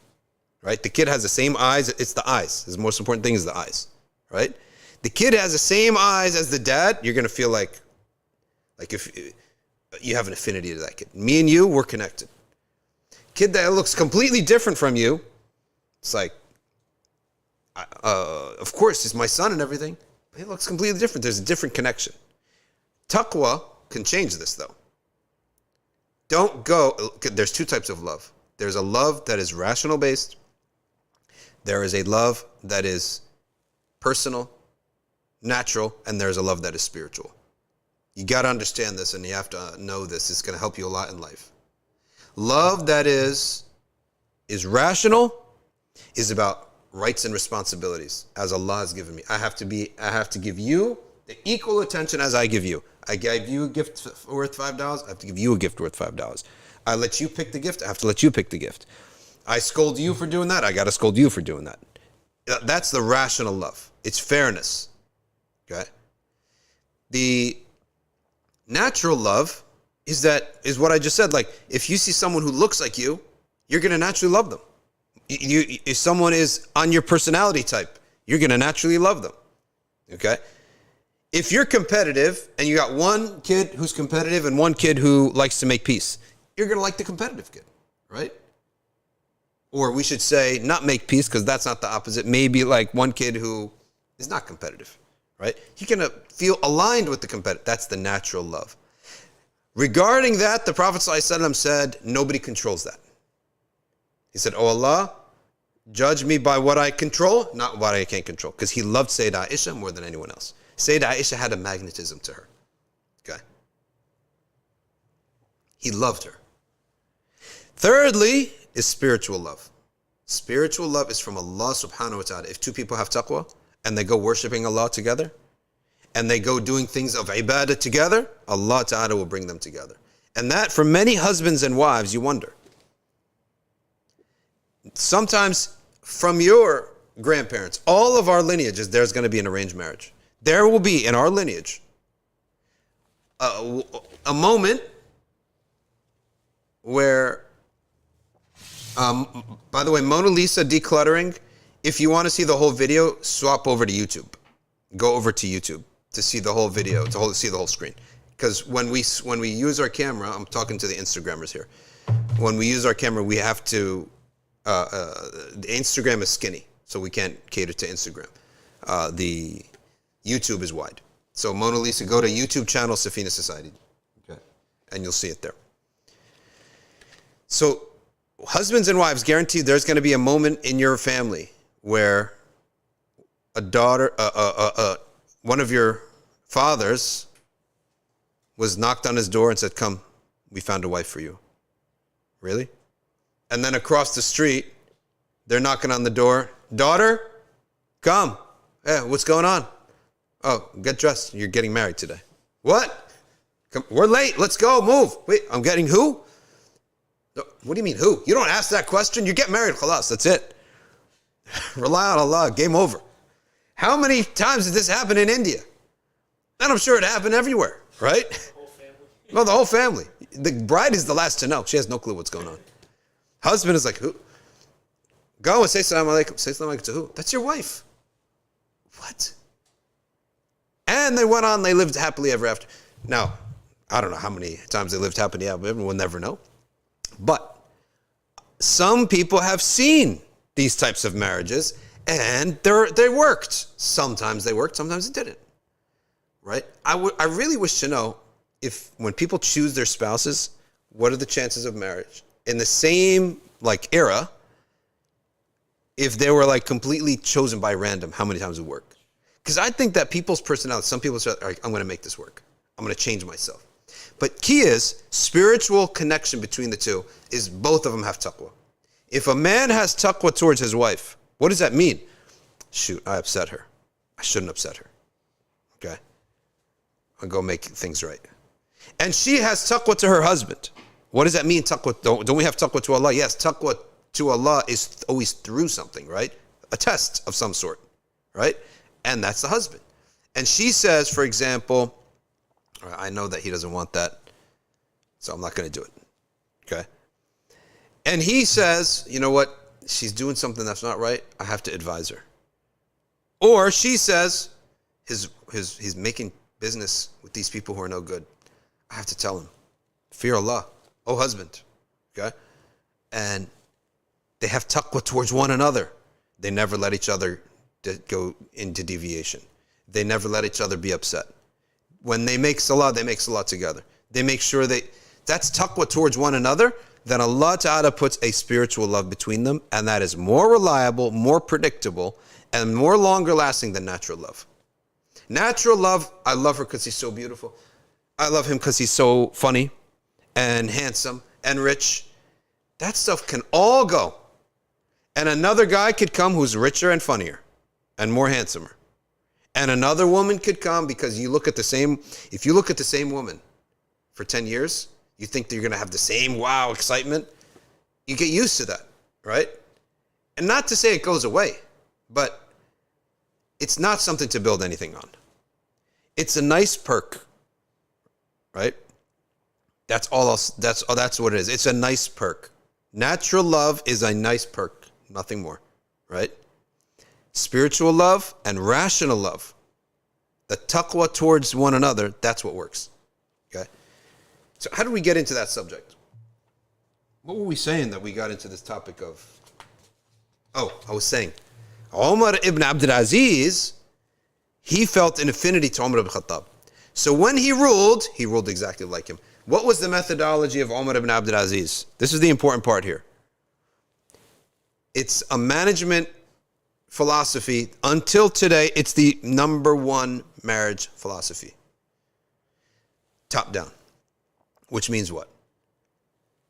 right? The kid has the same eyes. It's the eyes. The most important thing is the eyes, right? The kid has the same eyes as the dad. You're going to feel like if you have an affinity to that kid. Me and you, we're connected. Kid that looks completely different from you, it's like, of course, he's my son and everything. But he looks completely different. There's a different connection. Taqwa can change this, though. There's 2 types of love. There's a love that is rational based. There is a love that is personal, natural, and there's a love that is spiritual. You got to understand this, and you have to know this. It's going to help you a lot in life. Love that is is rational is about rights and responsibilities as Allah has given me. I have to give you the equal attention as I give you. I gave you a gift worth $5. I have to give you a gift worth $5. I let you pick the gift. I have to let you pick the gift. I scold you for doing that. I got to scold you for doing that. That's the rational love. It's fairness. Okay. The natural love is what I just said. Like, if you see someone who looks like you, you're going to naturally love them. If someone is on your personality type, you're going to naturally love them. Okay. If you're competitive and you got one kid who's competitive and one kid who likes to make peace, you're going to like the competitive kid, right? Or we should say not make peace, because that's not the opposite. Maybe like one kid who is not competitive, right? You're going to feel aligned with the competitive. That's the natural love. Regarding that, the Prophet ﷺ said, nobody controls that. He said, oh Allah, judge me by what I control, not what I can't control. Because he loved Sayyidah Aisha more than anyone else. Sayyidah Aisha had a magnetism to her. Okay? He loved her. Thirdly is spiritual love. Spiritual love is from Allah subhanahu wa ta'ala. If two people have taqwa and they go worshipping Allah together and they go doing things of ibadah together, Allah ta'ala will bring them together. And that, for many husbands and wives, you wonder. Sometimes from your grandparents, all of our lineages, there's going to be an arranged marriage. There will be in our lineage a moment where, by the way, Mona Lisa decluttering, if you want to see the whole video, swap over to YouTube. Go over to YouTube to see the whole video, to see the whole screen. Because when we use our camera, I'm talking to the Instagrammers here. When we use our camera, we have to, the Instagram is skinny, so we can't cater to Instagram. The YouTube is wide. So Mona Lisa, go to YouTube channel Safina Society. Okay. And you'll see it there. So husbands and wives, guaranteed there's going to be a moment in your family where a daughter, one of your fathers was knocked on his door and said, come, we found a wife for you. Really? And then across the street, they're knocking on the door. Daughter, come. Hey, what's going on? Oh, get dressed. You're getting married today. What? Come, we're late. Let's go. Move. Wait, I'm getting who? What do you mean who? You don't ask that question. You get married. Khalas. That's it. Rely on Allah. Game over. How many times did this happen in India? And I'm sure it happened everywhere, right? The whole family. No, the whole family. The bride is the last to know. She has no clue what's going on. Husband is like, who? Go and say salam alaikum. Say salam alaikum to who? That's your wife. What? And they went on, they lived happily ever after. Now, I don't know how many times they lived happily ever after, we'll never know. But some people have seen these types of marriages and they worked. Sometimes they worked, sometimes it didn't. Right? I really wish to know if when people choose their spouses, what are the chances of marriage? In the same era, if they were completely chosen by random, how many times it would work? Because I think that people's personality, some people say, all right, I'm going to make this work. I'm going to change myself. But key is spiritual connection between the two is both of them have taqwa. If a man has taqwa towards his wife, what does that mean? Shoot, I upset her. I shouldn't upset her. Okay? I'll go make things right. And she has taqwa to her husband. What does that mean, taqwa? Don't we have taqwa to Allah? Yes, taqwa to Allah is always through something, right? A test of some sort, right? And that's the husband. And she says, for example, I know that he doesn't want that, so I'm not going to do it. Okay? And he says, you know what? She's doing something that's not right. I have to advise her. Or she says, he's making business with these people who are no good. I have to tell him. Fear Allah. Oh, husband. Okay? And they have taqwa towards one another. They never let each other go into deviation. They never let each other be upset. When they make salah together. They make sure that's taqwa towards one another. Then Allah Ta'ala puts a spiritual love between them, and that is more reliable, more predictable, and more longer lasting than natural love. Natural love, I love her because he's so beautiful. I love him because he's so funny and handsome and rich. That stuff can all go. And another guy could come who's richer and funnier and more handsomer. And another woman could come because if you look at the same woman for 10 years, you think that you're going to have the same wow excitement. You get used to that, right? And not to say it goes away, but it's not something to build anything on. It's a nice perk, right? That's all else. That's what it is. It's a nice perk. Natural love is a nice perk, nothing more, right? Spiritual love and rational love, the taqwa towards one another, that's what works. Okay? So how did we get into that subject? What were we saying that we got into this topic of? Oh, I was saying, Umar Ibn Abd Al-Aziz, he felt an affinity to Umar ibn Khattab. So when he ruled exactly like him. What was the methodology of Umar Ibn Abd Al-Aziz? This is the important part here. It's a management philosophy. Until today, it's the number one marriage philosophy. Top down. Which means what?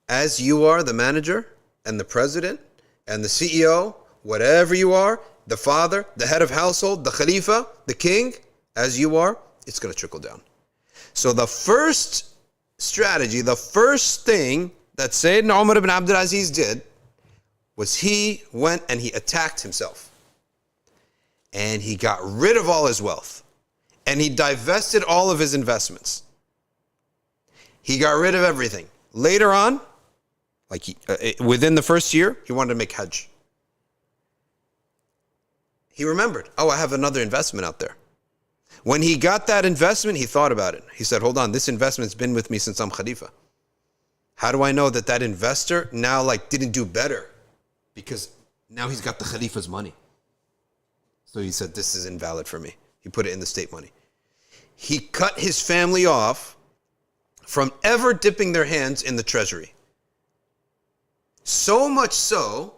As you are the manager and the president and the CEO, whatever you are, the father, the head of household, the Khalifa, the king, as you are, it's going to trickle down. So the first strategy, the first thing that Sayyidina Umar ibn Abd Al-Aziz did was he went and he attacked himself. And he got rid of all his wealth. And he divested all of his investments. He got rid of everything. Later on, within the first year, he wanted to make Hajj. He remembered, I have another investment out there. When he got that investment, he thought about it. He said, hold on, this investment's been with me since I'm Khalifa. How do I know that investor now didn't do better? Because now he's got the Khalifa's money. So he said, this is invalid for me. He put it in the state money. He cut his family off from ever dipping their hands in the treasury. So much so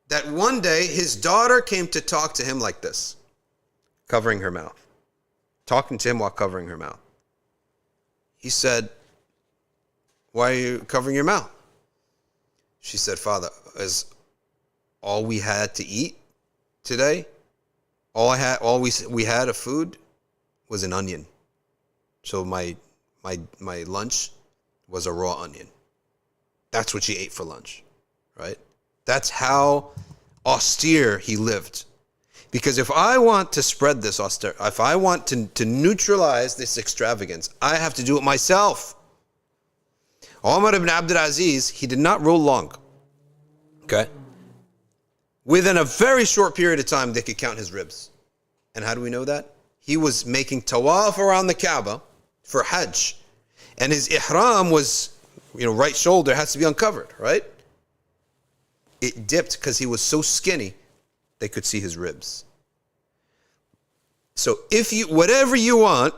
that one day his daughter came to talk to him like this, covering her mouth. Talking to him while covering her mouth. He said, why are you covering your mouth? She said, Father, is all we had to eat today, all we had of food was an onion. So my lunch was a raw onion. That's what she ate for lunch, right? That's how austere he lived. Because if I want to spread this austere, if I want to neutralize this extravagance, I have to do it myself. Umar ibn Abd Al-Aziz, he did not rule long. Okay? Within a very short period of time, they could count his ribs. And how do we know that? He was making tawaf around the Kaaba for Hajj. And his ihram was, right shoulder has to be uncovered, right? It dipped because he was so skinny, they could see his ribs. So whatever you want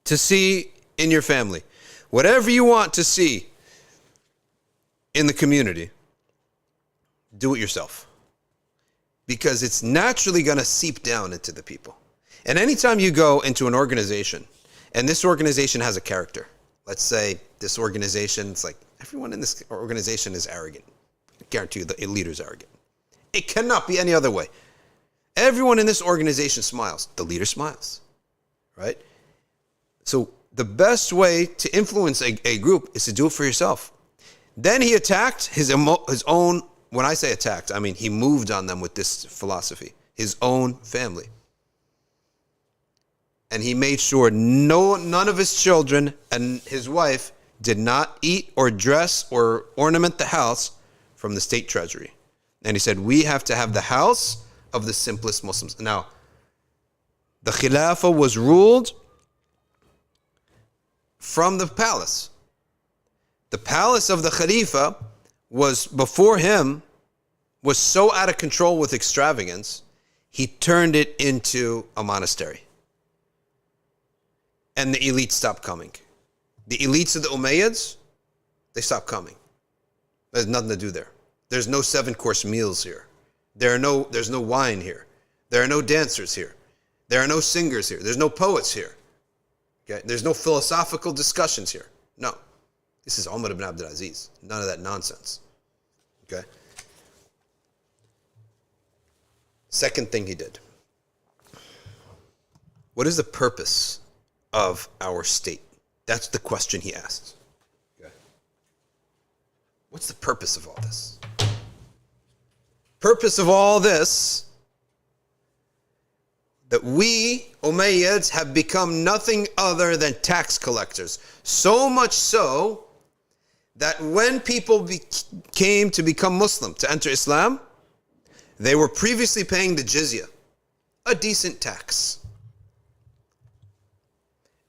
to see in your family, whatever you want to see in the community, do it yourself. Because it's naturally going to seep down into the people. And anytime you go into an organization, and this organization has a character, let's say this organization, it's like everyone in this organization is arrogant. I guarantee you the leader's arrogant. It cannot be any other way. Everyone in this organization smiles. The leader smiles, right? So the best way to influence a group is to do it for yourself. Then he attacked his own, when I say attacked, I mean he moved on them with this philosophy, his own family. And he made sure none of his children and his wife did not eat or dress or ornament the house from the state treasury. And he said, we have to have the house of the simplest Muslims. Now, the Khilafah was ruled from the palace. The palace of the Khalifa was, before him, was so out of control with extravagance, he turned it into a monastery. And the elites stopped coming. The elites of the Umayyads, they stopped coming. There's nothing to do there. There's no 7-course meals here. There's no wine here. There are no dancers here. There are no singers here. There's no poets here. Okay? There's no philosophical discussions here. No. This is Umar ibn Abd Al-Aziz. None of that nonsense. Okay? Second thing he did. What is the purpose of our state? That's the question he asked. Okay. What's the purpose of all this? Purpose of all this, that we, Umayyads, have become nothing other than tax collectors. So much so that when people came to become Muslim, to enter Islam, they were previously paying the jizya, a decent tax.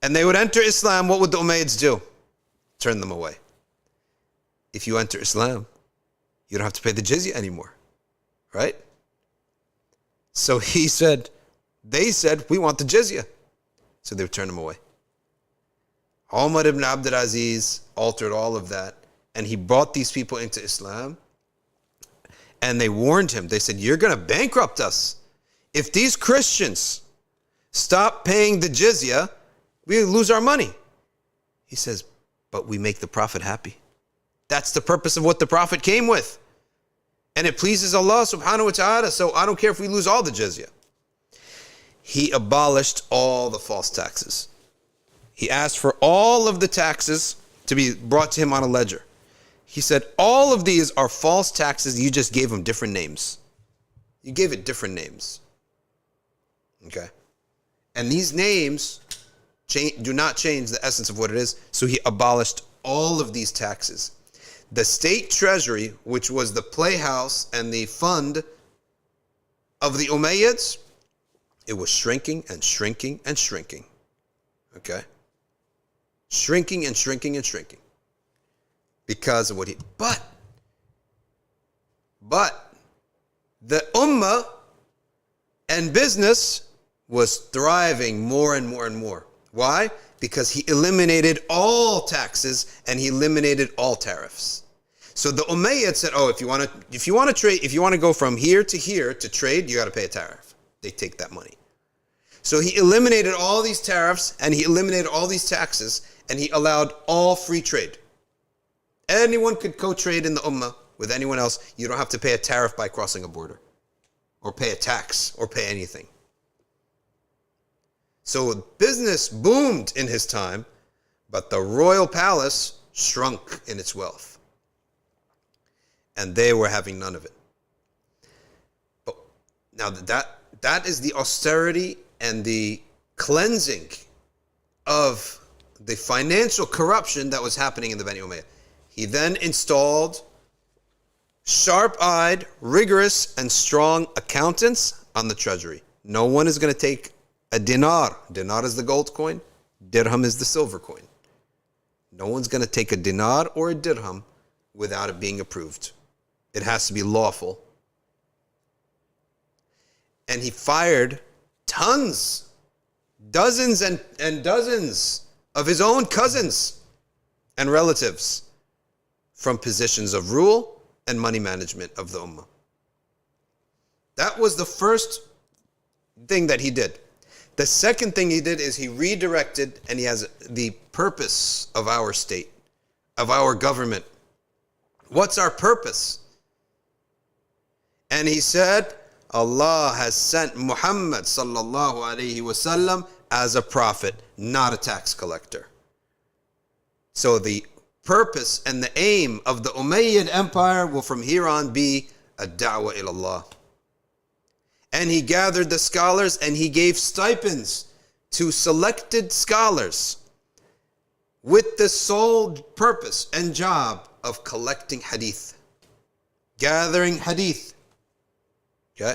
And they would enter Islam, what would the Umayyads do? Turn them away. If you enter Islam, you don't have to pay the jizya anymore, right? So they said, we want the jizya. So they would turn them away. Umar Ibn Abd Al-Aziz altered all of that, and he brought these people into Islam, and they warned him. They said, you're going to bankrupt us. If these Christians stop paying the jizya, we lose our money. He says, but we make the Prophet happy. That's the purpose of what the Prophet came with. And it pleases Allah subhanahu wa ta'ala, so I don't care if we lose all the jizya. He abolished all the false taxes. He asked for all of the taxes to be brought to him on a ledger. He said, all of these are false taxes. You just gave them different names. You gave it different names. Okay? And these names do not change the essence of what it is. So he abolished all of these taxes. The state treasury, which was the playhouse and the fund of the Umayyads, it was shrinking and shrinking and shrinking. Okay? Shrinking and shrinking and shrinking. Because of what he... But the ummah and business was thriving more and more and more. Why? Because he eliminated all taxes and he eliminated all tariffs. So the Umayyad said, oh, if you want to trade, if you want to go from here to trade, you got to pay a tariff. They take that money. So he eliminated all these tariffs and he eliminated all these taxes and he allowed all free trade. Anyone could co-trade in the ummah with anyone else. You don't have to pay a tariff by crossing a border or pay a tax or pay anything. So business boomed in his time, but the royal palace shrunk in its wealth. And they were having none of it. But now that is the austerity and the cleansing of the financial corruption that was happening in the Bani Umayyah. He then installed sharp-eyed, rigorous, and strong accountants on the treasury. No one is going to take a dinar. Dinar is the gold coin. Dirham is the silver coin. No one's going to take a dinar or a dirham without it being approved. It has to be lawful. And he fired tons, dozens and dozens of his own cousins and relatives from positions of rule and money management of the ummah. That was the first thing that he did. The second thing he did is he redirected, and he has the purpose of our state, of our government. What's our purpose? And he said, Allah has sent Muhammad sallallahu alaihi wasallam as a prophet, not a tax collector. So the purpose and the aim of the Umayyad Empire will from here on be a da'wah ilallah. And he gathered the scholars and he gave stipends to selected scholars with the sole purpose and job of collecting hadith, gathering hadith. Okay?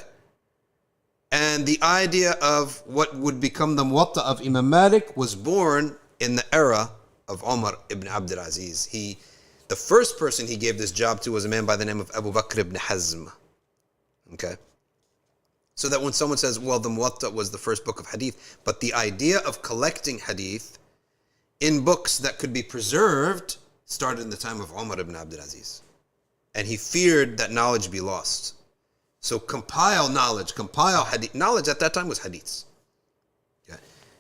And the idea of what would become the Muwatta of Imam Malik was born in the era of Umar Ibn Abd Al-Aziz. The first person he gave this job to was a man by the name of Abu Bakr ibn Hazm. Okay? So that when someone says, well, the Muwatta was the first book of hadith, but the idea of collecting hadith in books that could be preserved started in the time of Umar ibn Abd Al-Aziz. And he feared that knowledge be lost. So compile knowledge, compile hadith. Knowledge at that time was hadiths. Okay?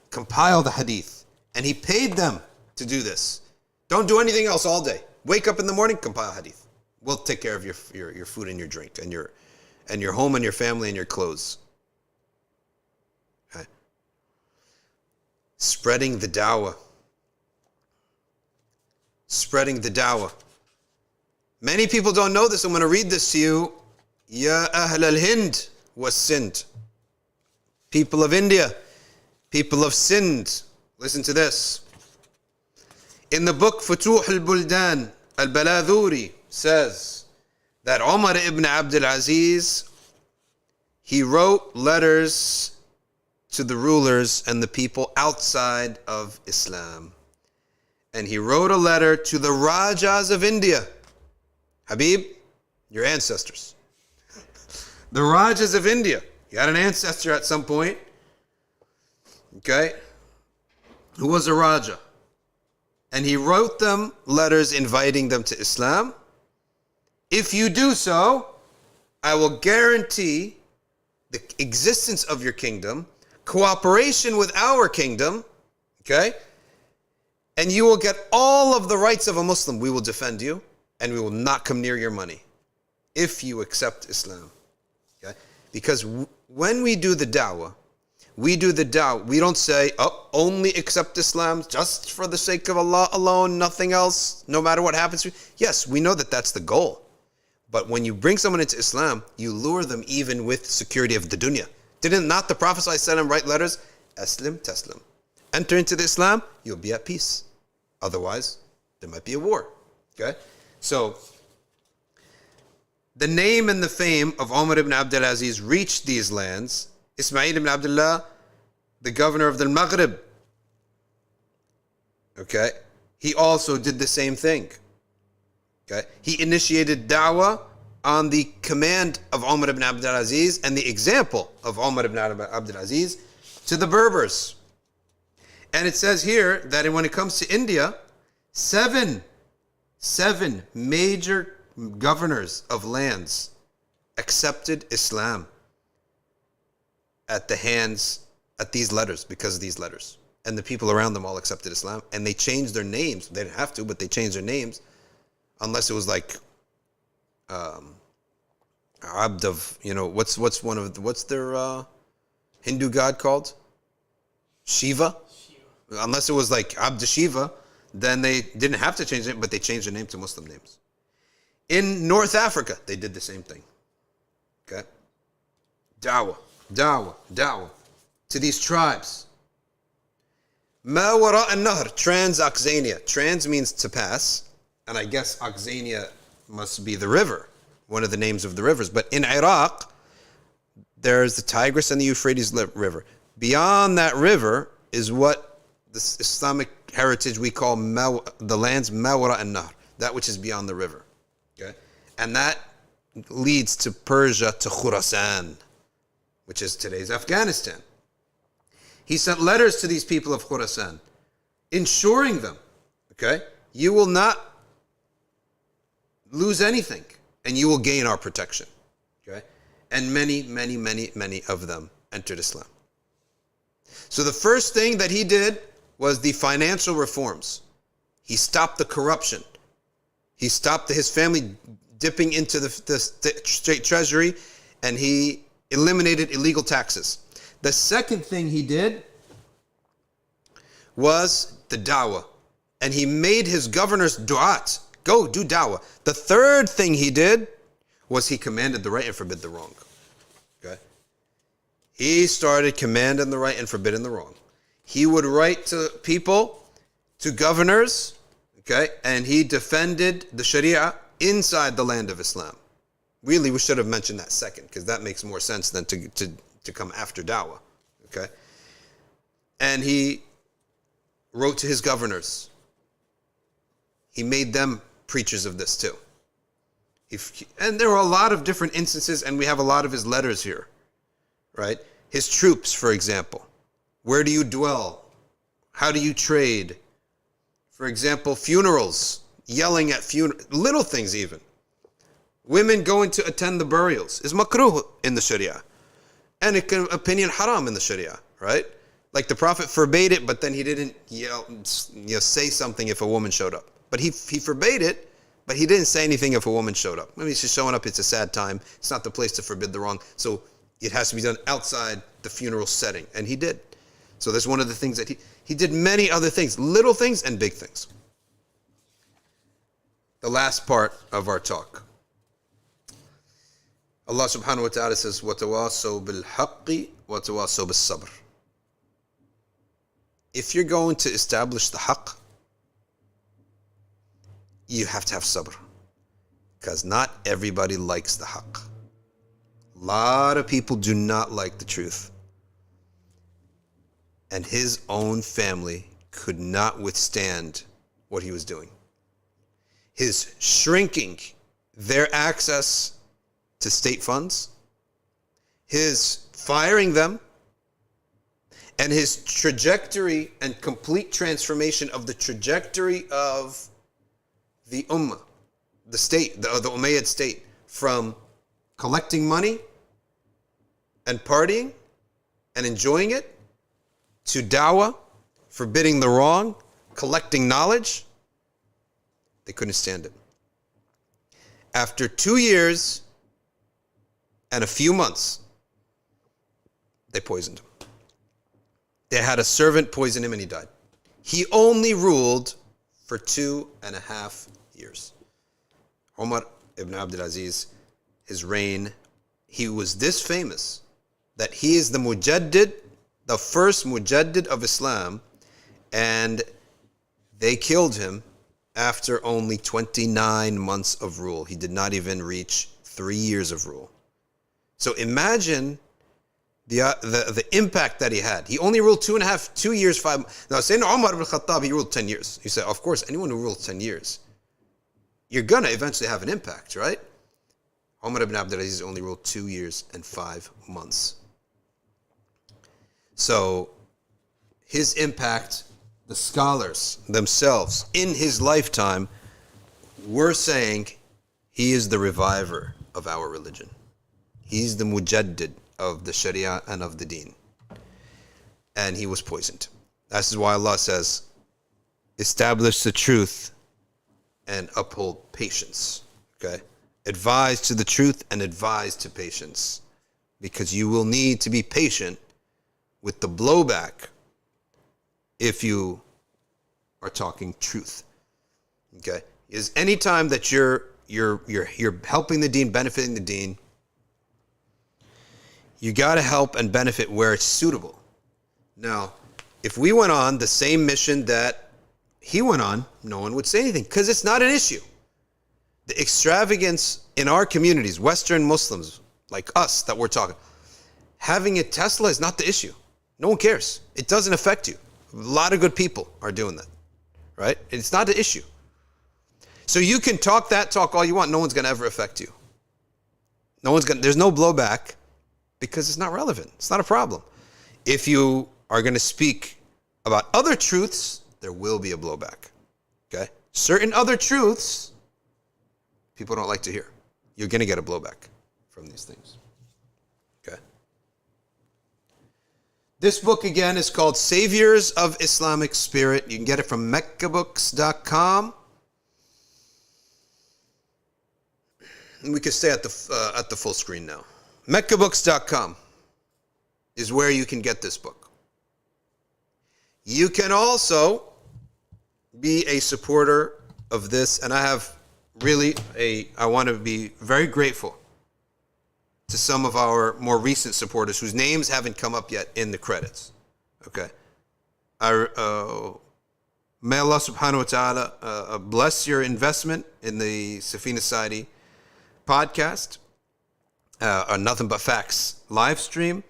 Compile the hadith. And he paid them to do this. Don't do anything else all day. Wake up in the morning, compile hadith. We'll take care of your food and your drink and and your home and your family and your clothes. Okay. Spreading the dawah. Spreading the dawah. Many people don't know this. I'm going to read this to you. Ya Ahl al-Hind was Sind. People of India, people of Sind. Listen to this. In the book Futuh al-Buldan, al-Baladhuri says that Umar Ibn Abd Al-Aziz, he wrote letters to the rulers and the people outside of Islam. And he wrote a letter to the Rajas of India. Habib, your ancestors. The Rajas of India. You had an ancestor at some point, okay, who was a Raja. And he wrote them letters inviting them to Islam. If you do so, I will guarantee the existence of your kingdom, cooperation with our kingdom, okay, and you will get all of the rights of a Muslim. We will defend you, and we will not come near your money if you accept Islam. Okay? Because when we do the da'wah, we don't say, oh, only accept Islam just for the sake of Allah alone, nothing else, no matter what happens to you. Yes, we know that that's the goal. But when you bring someone into Islam, you lure them even with security of the dunya. Didn't not the Prophet ﷺ write letters? Aslim taslim. Enter into the Islam, you'll be at peace. Otherwise, there might be a war. Okay? So, the name and the fame of Umar ibn Abd Al-Aziz reached these lands. Ismail ibn Abdullah, the governor of the Maghrib, okay, he also did the same thing. Okay, he initiated da'wah on the command of Umar ibn Abd Al-Aziz and the example of Umar ibn Abd Al-Aziz to the Berbers. And it says here that when it comes to India, seven major governors of lands accepted Islam at these letters, because of these letters. And the people around them all accepted Islam, and they changed their names. They didn't have to, but they changed their names, unless it was like Abd of, what's their Hindu god called? Shiva? Unless it was like Abd Shiva, then they didn't have to change it, but they changed their name to Muslim names. In North Africa, they did the same thing. Okay? Dawah to these tribes. Ma wara an-nahr, trans-Oxania. Trans means to pass, and I guess Oxania must be the river, one of the names of the rivers. But in Iraq, there's the Tigris and the Euphrates River. Beyond that river is what the Islamic heritage we call the lands ma wara an-nahr, that which is beyond the river. Okay? And that leads to Persia, to Khurasan, which is today's Afghanistan. He sent letters to these people of Khurasan, ensuring them, okay, you will not lose anything, and you will gain our protection. Okay? And many of them entered Islam. So the first thing that he did was the financial reforms. He stopped the corruption. He stopped his family dipping into the state treasury, and he eliminated illegal taxes. The second thing he did was the da'wah. And he made his governors du'at. Go do da'wah. The third thing he did was he commanded the right and forbid the wrong. Okay? He started commanding the right and forbidding the wrong. He would write to people, to governors, okay, and he defended the Sharia inside the land of Islam. Really, we should have mentioned that second, because that makes more sense than to come after da'wah. Okay? And he wrote to his governors. He made them preachers of this too. And there were a lot of different instances, and we have a lot of his letters here. Right? His troops, for example. Where do you dwell? How do you trade? For example, funerals. Yelling at little things even. Women going to attend the burials is makruh in the Sharia. And it can opinion haram in the Sharia, right? Like the Prophet forbade it, but then he didn't say something if a woman showed up. But he forbade it, But he didn't say anything if a woman showed up. I mean, she's showing up, it's a sad time. It's not the place to forbid the wrong. So it has to be done outside the funeral setting. And he did. So that's one of the things that he did many other things, little things and big things. The last part of our talk. Allah subhanahu wa ta'ala says, وَتَوَاصَوْا بِالْحَقِّ وَتَوَاصَوْا بِالصَّبْرِ. If you're going to establish the haqq, you have to have sabr. Because not everybody likes the haqq. A lot of people do not like the truth. And his own family could not withstand what he was doing. His shrinking their access to state funds, his firing them, and his trajectory and complete transformation of the trajectory of the ummah, the state, the Umayyad state, from collecting money and partying and enjoying it to dawah, forbidding the wrong, collecting knowledge. They couldn't stand it. After 2 years and a few months, they poisoned him. They had a servant poison him and he died. He only ruled for 2.5 years. Umar Ibn Abd Al-Aziz, his reign, he was this famous that he is the mujaddid, the first mujaddid of Islam, and they killed him after only 29 months of rule. He did not even reach 3 years of rule. So imagine the impact that he had. He only ruled 2 years, 5 months. Now, Sayyidina Umar ibn Khattab, he ruled 10 years. You say, of course, anyone who rules 10 years, you're going to eventually have an impact, right? Umar ibn Abd Al-Aziz only ruled 2 years and 5 months. So his impact, the scholars themselves in his lifetime were saying he is the reviver of our religion. He's the mujaddid of the Sharia and of the Deen. And he was poisoned. This is why Allah says, establish the truth and uphold patience. Okay? Advise to the truth and advise to patience. Because you will need to be patient with the blowback if you are talking truth. Okay? Is any time that you're helping the Deen, benefiting the Deen, you got to help and benefit where it's suitable. Now, if we went on the same mission that he went on, no one would say anything because it's not an issue. The extravagance in our communities, Western Muslims like us that we're talking, having a Tesla is not the issue. No one cares. It doesn't affect you. A lot of good people are doing that, right? It's not the issue. So you can talk that talk all you want. No one's going to ever affect you. There's no blowback. Because it's not relevant. It's not a problem. If you are going to speak about other truths, there will be a blowback. Okay? Certain other truths, people don't like to hear. You're going to get a blowback from these things. Okay? This book, again, is called Saviors of Islamic Spirit. You can get it from meccabooks.com. And we can stay at the full screen now. meccabooks.com is where you can get this book. You can also be a supporter of this, and I want to be very grateful to some of our more recent supporters whose names haven't come up yet in the credits. Okay. May Allah subhanahu wa ta'ala bless your investment in the Safina Society podcast. Nothing But Facts live stream.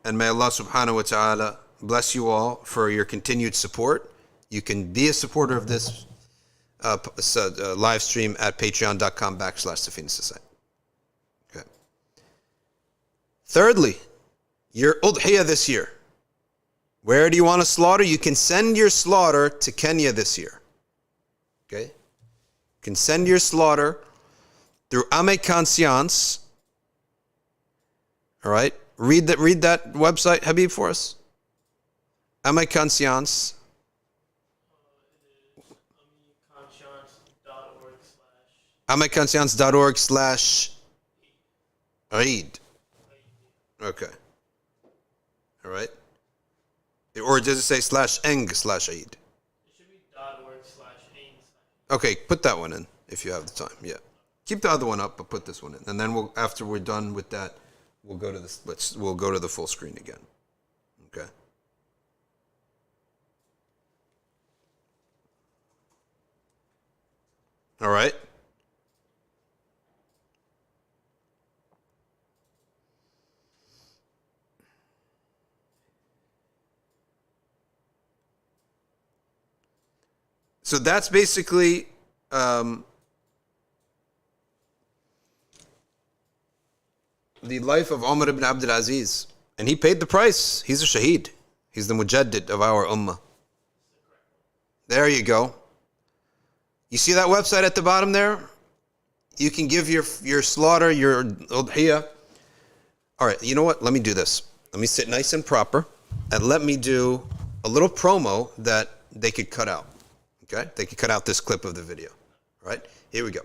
And may Allah subhanahu wa ta'ala bless you all for your continued support. You can be a supporter of this live stream at patreon.com/Safina Society. Okay. Thirdly, your udhiyah this year. Where do you want to slaughter? You can send your slaughter to Kenya this year. Okay? You can send your slaughter through Ame Conscience. All right, read that website, Habib, for us. Ame Conscience. Conscience.org/. amaikansiyans.org/Eid. Okay. All right. Or does it say /eng/Eid? It should be .org/aim. Okay, put that one in if you have the time. Yeah. Keep the other one up, but put this one in. And then we'll, after we're done with that, we'll go to this. We'll go to the full screen again. Okay. All right. So that's basically the life of Umar Ibn Abd Al-Aziz. And he paid the price. He's a shaheed. He's the mujaddid of our ummah. There you go. You see that website at the bottom there? You can give your slaughter, your udhiyah. All right, you know what? Let me do this. Let me sit nice and proper, and let me do a little promo that they could cut out. Okay? They could cut out this clip of the video. All right? Here we go.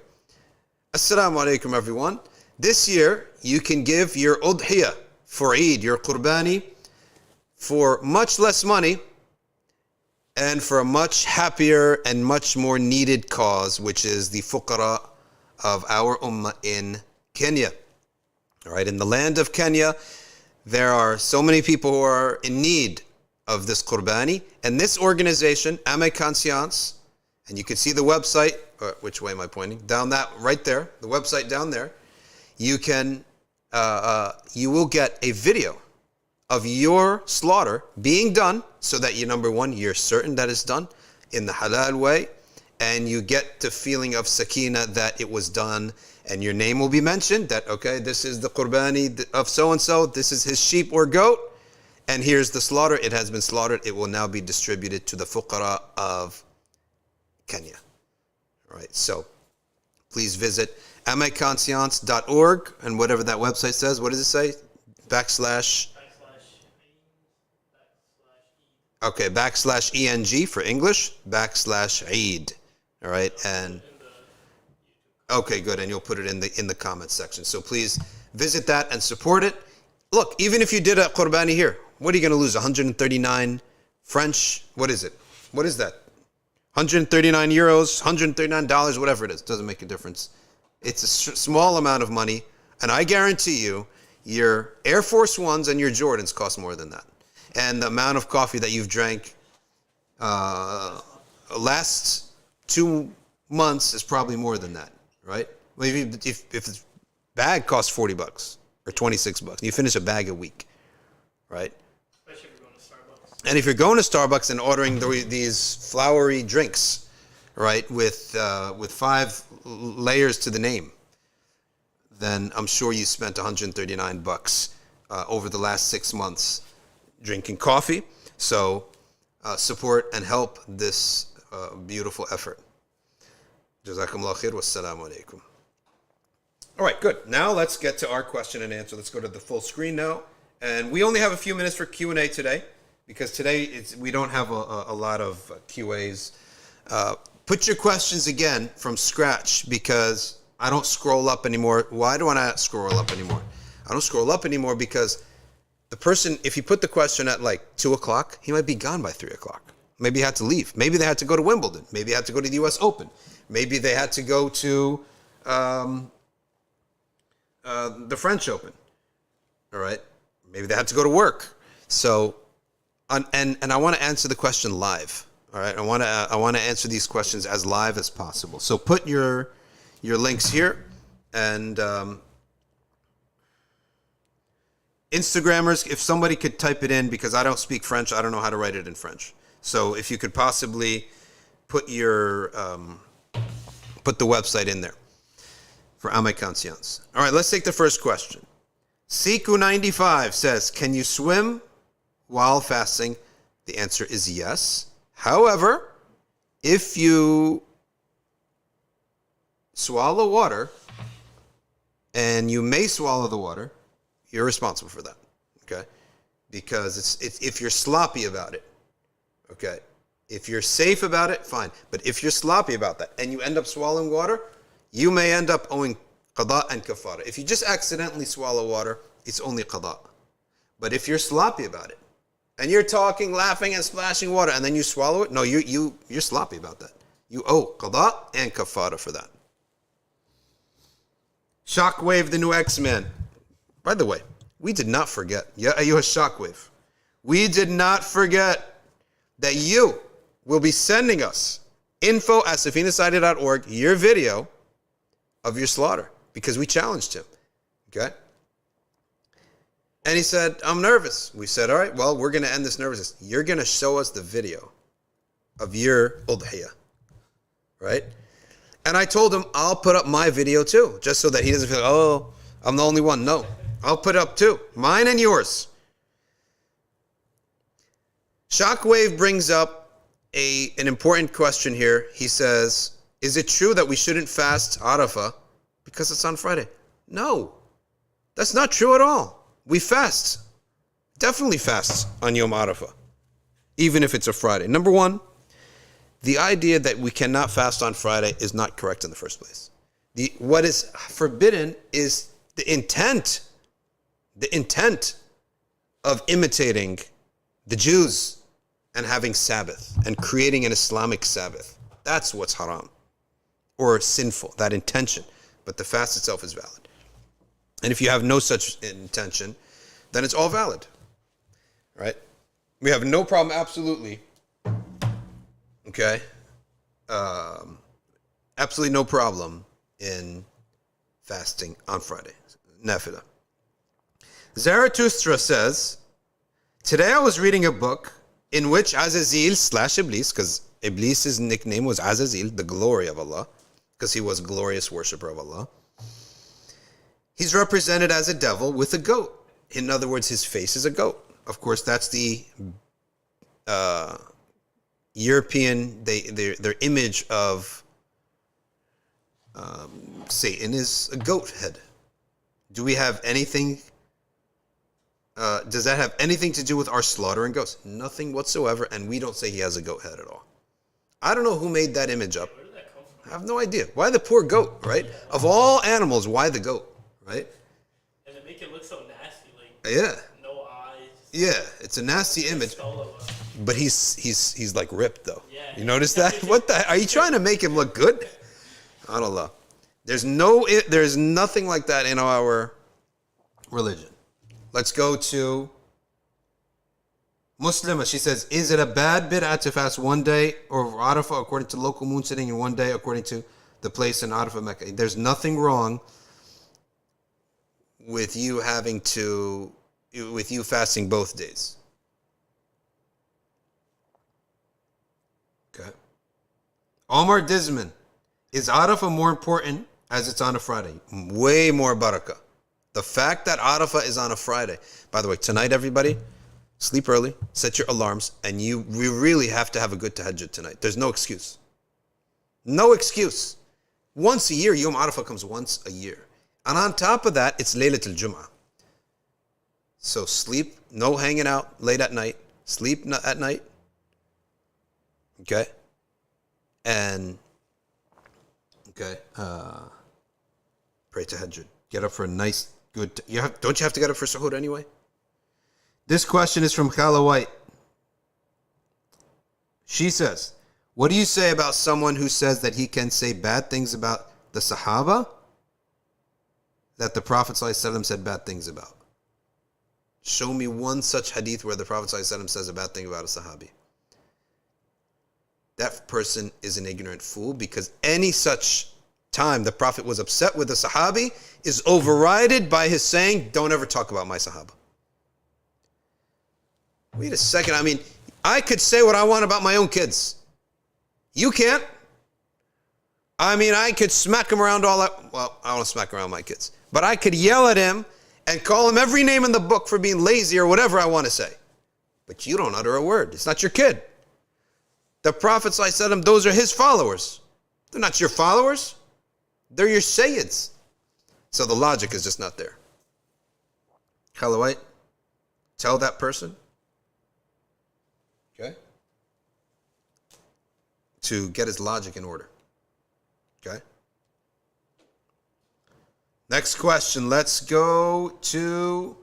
Assalamu alaikum, everyone. This year, you can give your udhiyah for Eid, your qurbani, for much less money and for a much happier and much more needed cause, which is the fuqara of our ummah in Kenya. All right, in the land of Kenya, there are so many people who are in need of this qurbani, and this organization, Amay Conscience, and you can see the website, which way am I pointing? Down that, right there, the website down there. You can, you will get a video of your slaughter being done so that you, number one, you're certain that it's done in the halal way, and you get the feeling of sakina that it was done, and your name will be mentioned that, okay, this is the qurbani of so-and-so, this is his sheep or goat, and here's the slaughter, it has been slaughtered, it will now be distributed to the fuqara of Kenya. All right, so please visit amaiconscience.org, and whatever that website says, what does it say? Okay, /ENG for English, /Eid. All right, and okay, good, and you'll put it in the comments section. So please visit that and support it. Look, even if you did a qurbani here, what are you going to lose? 139 French? What is it? What is that? 139 euros, $139, whatever it is. Doesn't make a difference. It's a small amount of money, and I guarantee you, your Air Force Ones and your Jordans cost more than that. And the amount of coffee that you've drank last 2 months is probably more than that, right? Maybe if the bag costs $40 or $26, you finish a bag a week, right? Especially if you're going to Starbucks. And if you're going to Starbucks and ordering these flowery drinks, right, with 5 layers to the name, then I'm sure you spent $139 over the last 6 months drinking coffee. So support and help this beautiful effort. Jazakumullah khair. Wassalamu alaikum. All right, good. Now let's get to our question and answer. Let's go to the full screen now. And we only have a few minutes for Q&A today, because today we don't have a lot of QAs. Put your questions again from scratch, because I don't scroll up anymore. Why do I not scroll up anymore? I don't scroll up anymore because the person, if you put the question at like 2 o'clock, he might be gone by 3 o'clock. Maybe he had to leave. Maybe they had to go to Wimbledon. Maybe they had to go to the US Open. Maybe they had to go to the French Open. All right. Maybe they had to go to work. So, and I want to answer the question live. All right. I want to answer these questions as live as possible. So put your links here, and Instagrammers, if somebody could type it in, because I don't speak French, I don't know how to write it in French. So if you could possibly put put the website in there for Amay Conscience. All right, let's take the first question. Siku95 says, can you swim while fasting? The answer is yes. However, if you swallow water, and you may swallow the water, you're responsible for that, okay? Because it's if you're sloppy about it, okay? If you're safe about it, fine. But if you're sloppy about that and you end up swallowing water, you may end up owing qada and kafara. If you just accidentally swallow water, it's only qada. But if you're sloppy about it, and you're talking, laughing, and splashing water, and then you swallow it, no, you're sloppy about that. You owe qada and kafara for that. Shockwave, the new X-Men. By the way, we did not forget. Yeah, ayyuha Shockwave. We did not forget that you will be sending us info@safinasociety.org, your video of your slaughter, because we challenged him. Okay? And he said, I'm nervous. We said, all right, well, we're going to end this nervousness. You're going to show us the video of your udhiyah. Right? And I told him, I'll put up my video too, just so that he doesn't feel, oh, I'm the only one. No, I'll put up too. Mine and yours. Shockwave brings up an important question here. He says, is it true that we shouldn't fast Arafah because it's on Friday? No, that's not true at all. We fast. Definitely fast on Yom Arafah, even if it's a Friday. Number one, the idea that we cannot fast on Friday is not correct in the first place. What is forbidden is the intent of imitating the Jews and having Sabbath and creating an Islamic Sabbath. That's what's haram or sinful, that intention. But the fast itself is valid. And if you have no such intention, then it's all valid. Right? We have no problem, absolutely. Okay? Absolutely no problem in fasting on Friday. Nafila. Zarathustra says, today I was reading a book in which Azazil / Iblis, because Iblis' nickname was Azazil, the glory of Allah, because he was a glorious worshipper of Allah. He's represented as a devil with a goat. In other words, his face is a goat. Of course, that's the European, their image of Satan is a goat head. Do we have anything, does that have anything to do with our slaughtering goats? Nothing whatsoever, and we don't say he has a goat head at all. I don't know who made that image up. Where did that come from? I have no idea. Why the poor goat, right? Of all animals, why the goat, right? And they make it look so nasty, like Yeah. no eyes. Yeah, it's a nasty image. Skull of a- But he's like ripped though. Yeah. You notice that? What the? Are you trying to make him look good? I don't know. There's nothing like that in our religion. Let's go to Muslima. She says, is it a bad bid'ah to fast one day or Arafah according to local moon sitting in one day according to the place in Arafah, Mecca? There's nothing wrong with you fasting both days. Okay. Omar Dizman, is Arafah more important as it's on a Friday? Way more barakah. The fact that Arafah is on a Friday. By the way, tonight, everybody, sleep early, set your alarms, and we really have to have a good tahajud tonight. There's no excuse. No excuse. Once a year, Yom Arafah comes once a year. And on top of that, it's Laylatul Jum'ah. So sleep, no hanging out late at night. Sleep at night. Okay? And, okay, pray tahajjud. Get up for a nice, good, don't you have to get up for suhoor anyway? This question is from Khala White. She says, what do you say about someone who says that he can say bad things about the Sahaba that the Prophet ﷺ said bad things about? Show me one such hadith where the Prophet ﷺ says a bad thing about a Sahabi. That person is an ignorant fool, because any such time the Prophet was upset with a Sahabi is overridden by his saying, don't ever talk about my Sahaba. Wait a second. I mean, I could say what I want about my own kids. You can't. I mean, I could smack him around all that. Well, I don't want to smack around my kids. But I could yell at him and call him every name in the book for being lazy or whatever I want to say. But you don't utter a word. It's not your kid. The Prophet ﷺ, those are his followers. They're not your followers. They're your sayyids. So the logic is just not there. Khalawite, tell that person, okay, to get his logic in order. Okay? Next question. Let's go to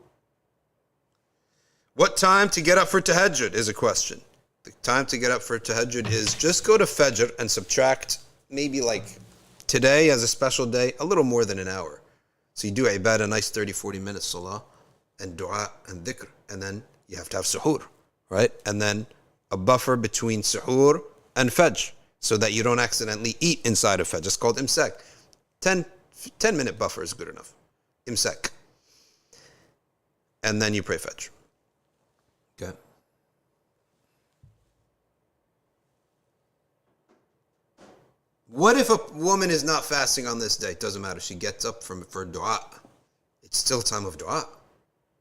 what time to get up for tahajjud is a question. The time to get up for tahajjud is just go to Fajr and subtract maybe like today as a special day, a little more than an hour. So you do ibadah, nice 30, 40 minutes salah and dua and dhikr. And then you have to have suhoor, right? And then a buffer between suhoor and Fajr so that you don't accidentally eat inside of Fajr. It's called imsak. 10-minute buffer is good enough. Imsak. And then you pray Fajr. Okay. What if a woman is not fasting on this day? It doesn't matter. She gets up for dua. It's still time of dua.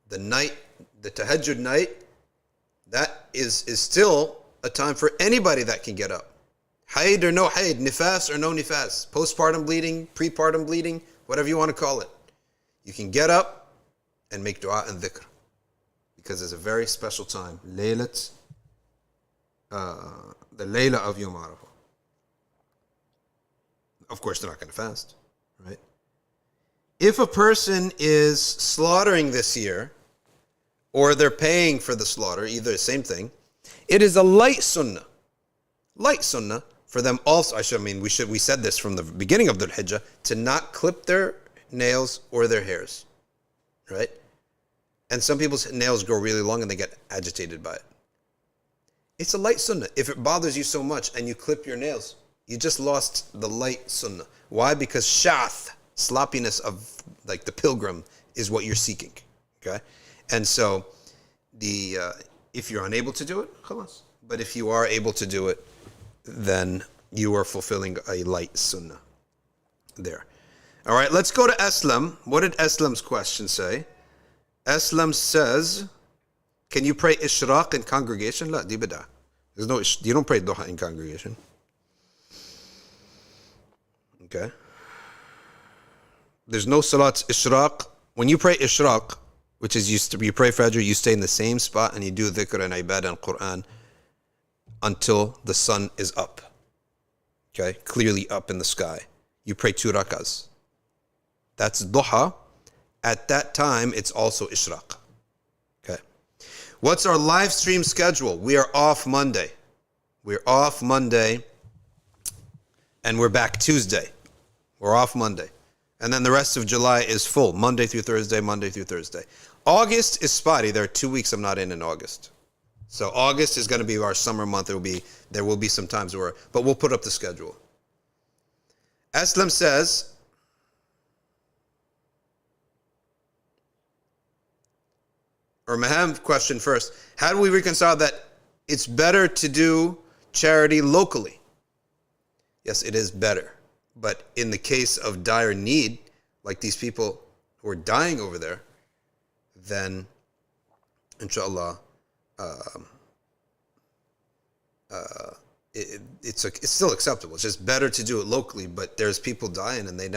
The night, the tahajjud night, that is still a time for anybody that can get up. Haid or no haid, nifas or no nifas, postpartum bleeding, prepartum bleeding, whatever you want to call it. You can get up and make dua and dhikr. Because it's a very special time. The Layla of Yom Arafah. Of course, they're not going to fast, right? If a person is slaughtering this year, or they're paying for the slaughter, either the same thing, it is a light sunnah. Light sunnah for them also. We said this from the beginning of the Hijjah, to not clip their nails or their hairs, right? And some people's nails grow really long and they get agitated by it. It's a light sunnah. If it bothers you so much and you clip your nails, you just lost the light sunnah. Why? Because shath, sloppiness of like the pilgrim, is what you're seeking. Okay? And so if you're unable to do it, khalas. But if you are able to do it, then you are fulfilling a light sunnah there. All right, let's go to Aslam. What did Aslam's question say? Aslam says, can you pray ishraq in congregation? La, di bida. You don't pray duha in congregation. Okay. There's no salat ishraq. When you pray ishraq, which is you pray Fajr, you stay in the same spot and you do dhikr and ibadah and Quran until the sun is up. Okay, clearly up in the sky. You pray 2 rakahs. That's duha. At that time, it's also ishraq. Okay. What's our live stream schedule? We are off Monday. We're off Monday. And we're back Tuesday. We're off Monday. And then the rest of July is full. Monday through Thursday, Monday through Thursday. August is spotty. There are 2 weeks I'm not in August. So August is going to be our summer month. There will be some times but we'll put up the schedule. Aslam says, or Maham question first, how do we reconcile that it's better to do charity locally? Yes, it is better. But in the case of dire need, like these people who are dying over there, then, inshallah, it's still acceptable. It's just better to do it locally, but there's people dying and they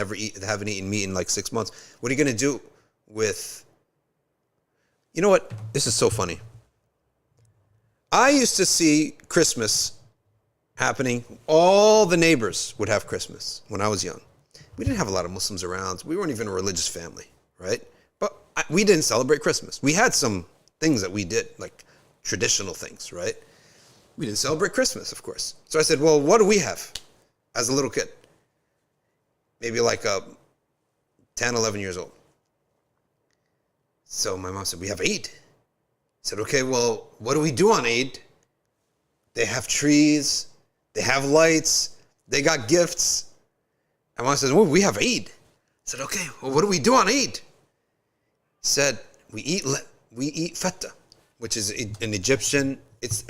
haven't eaten meat in like 6 months. What are you going to do with... You know what? This is so funny. I used to see Christmas happening. All the neighbors would have Christmas when I was young. We didn't have a lot of Muslims around. We weren't even a religious family, right? But we didn't celebrate Christmas. We had some things that we did, like traditional things, right? We didn't celebrate Christmas, of course. So I said, well, what do we have as a little kid? Maybe like 10, 11 years old. So my mom said, we have Eid. I said, okay, well, what do we do on Eid? They have trees, they have lights, they got gifts. And mom says, well, we have Eid. I said, okay, well, what do we do on Eid? Said, we eat feta, which is an Egyptian. It's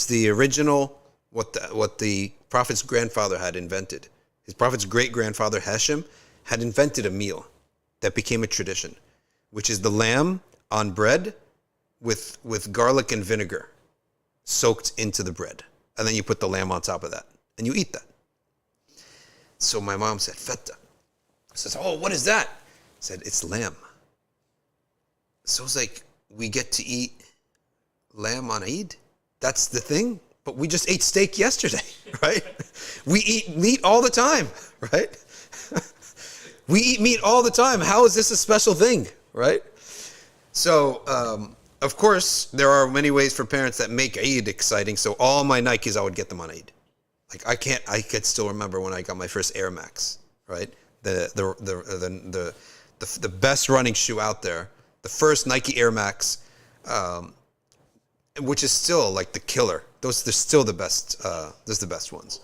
the original what the Prophet's grandfather had invented. His Prophet's great grandfather Hashim had invented a meal that became a tradition, which is the lamb on bread with garlic and vinegar soaked into the bread, and then you put the lamb on top of that, and you eat that. So my mom said feta. Says, oh, what is that? I said, it's lamb. So it's like, we get to eat lamb on Eid? That's the thing? But we just ate steak yesterday, right? We eat meat all the time, right? We eat meat all the time. How is this a special thing, right? So, of course, there are many ways for parents that make Eid exciting. So all my Nikes, I would get them on Eid. Like I could still remember when I got my first Air Max, right? The best running shoe out there, the first Nike Air Max, which is still like the killer. They're still the best. Those are the best ones.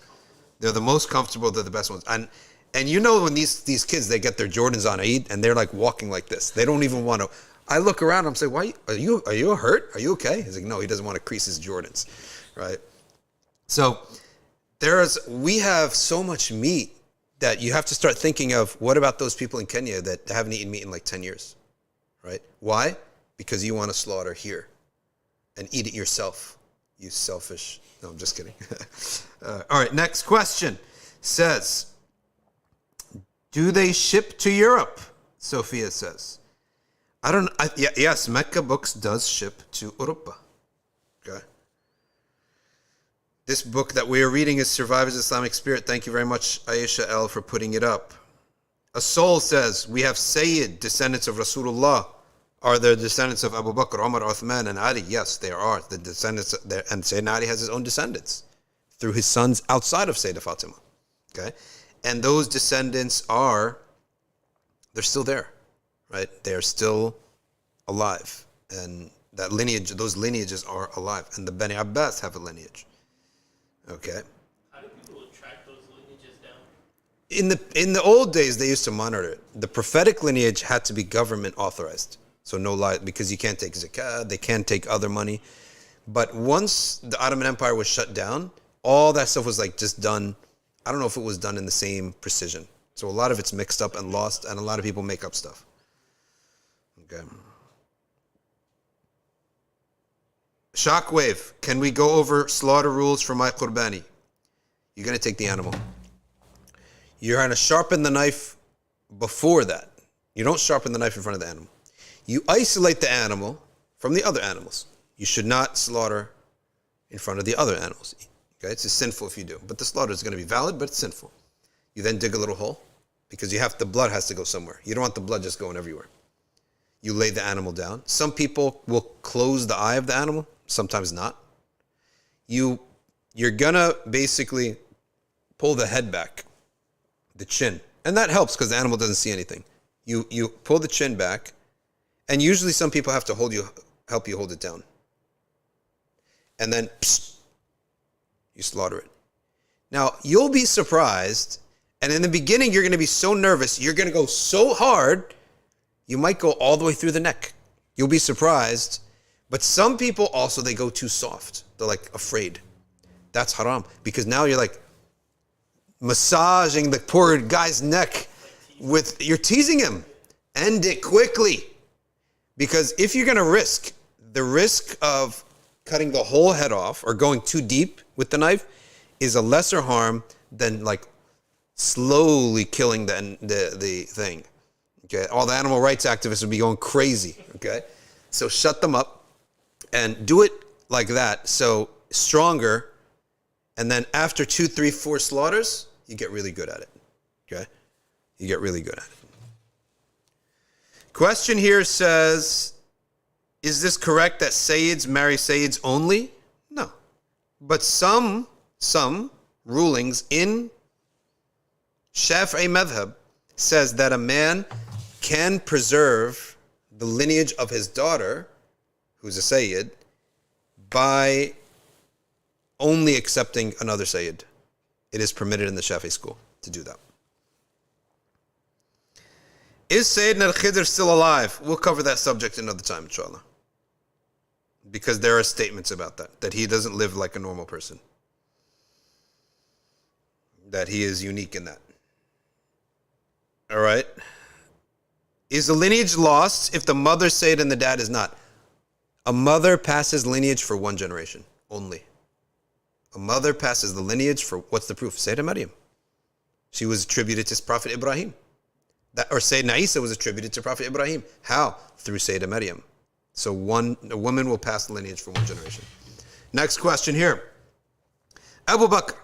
They're the most comfortable. They're the best ones. And you know when these kids, they get their Jordans on Eid and they're like walking like this. They don't even want to. I look around. I'm saying, why are you hurt? Are you okay? He's like, no, he doesn't want to crease his Jordans, right? So we have so much meat that you have to start thinking of what about those people in Kenya that haven't eaten meat in like 10 years, right? Why? Because you want to slaughter here and eat it yourself. You selfish. No, I'm just kidding. All right, next question says, do they ship to Europe? Sophia says. Yes, Mecca Books does ship to Europa. Okay. This book that we are reading is Survivor's Islamic Spirit. Thank you very much, Aisha L, for putting it up. A soul says, we have Sayyid, descendants of Rasulullah. Are there descendants of Abu Bakr, Umar, Uthman, and Ali? Yes, there are. The descendants there, and Sayyidina Ali has his own descendants through his sons outside of Sayyidah Fatima. Okay? And those descendants they're still there, right? They're still alive. And those lineages are alive. And the Bani Abbas have a lineage. Okay? How do people track those lineages down? In the old days, they used to monitor it. The prophetic lineage had to be government authorized. So no lie, because you can't take zakah, they can't take other money. But once the Ottoman Empire was shut down, all that stuff was like just done. I don't know if it was done in the same precision. So a lot of it's mixed up and lost, and a lot of people make up stuff. Okay. Shockwave, can we go over slaughter rules for my qurbani? You're going to take the animal. You're going to sharpen the knife before that. You don't sharpen the knife in front of the animal. You isolate the animal from the other animals. You should not slaughter in front of the other animals. Okay, it's just sinful if you do. But the slaughter is going to be valid, but it's sinful. You then dig a little hole because the blood has to go somewhere. You don't want the blood just going everywhere. You lay the animal down. Some people will close the eye of the animal, sometimes not. You're going to basically pull the head back, the chin. And that helps because the animal doesn't see anything. You pull the chin back, and usually some people have to help you hold it down. And then you slaughter it. Now, you'll be surprised, and in the beginning you're going to be so nervous, you're going to go so hard, you might go all the way through the neck. You'll be surprised. But some people also, they go too soft. They're like afraid. That's haram. Because now you're like massaging the poor guy's neck you're teasing him. End it quickly. Because if you're going to the risk of cutting the whole head off or going too deep with the knife is a lesser harm than like slowly killing the thing. Okay, all the animal rights activists would be going crazy. Okay, so shut them up and do it like that. So stronger, and then after 2, 3, 4 slaughters, you get really good at it. Okay, you get really good at it. Question here says, is this correct that Sayyids marry Sayyids only? No. But some rulings in Shafi'i madhab says that a man can preserve the lineage of his daughter, who's a Sayyid, by only accepting another Sayyid. It is permitted in the Shafi'i school to do that. Is Sayyidina al-Khidr still alive? We'll cover that subject another time, inshallah. Because there are statements about that he doesn't live like a normal person. That he is unique in that. All right. Is the lineage lost if the mother Sayyid and the dad is not? A mother passes lineage for one generation only. A mother passes the lineage for, what's the proof? Sayyidina Maryam. She was attributed to Prophet Ibrahim. Or Sayyidina Isa was attributed to Prophet Ibrahim. How? Through Sayyidina Maryam. So a woman will pass the lineage for one generation. Next question here. Abu Bakr.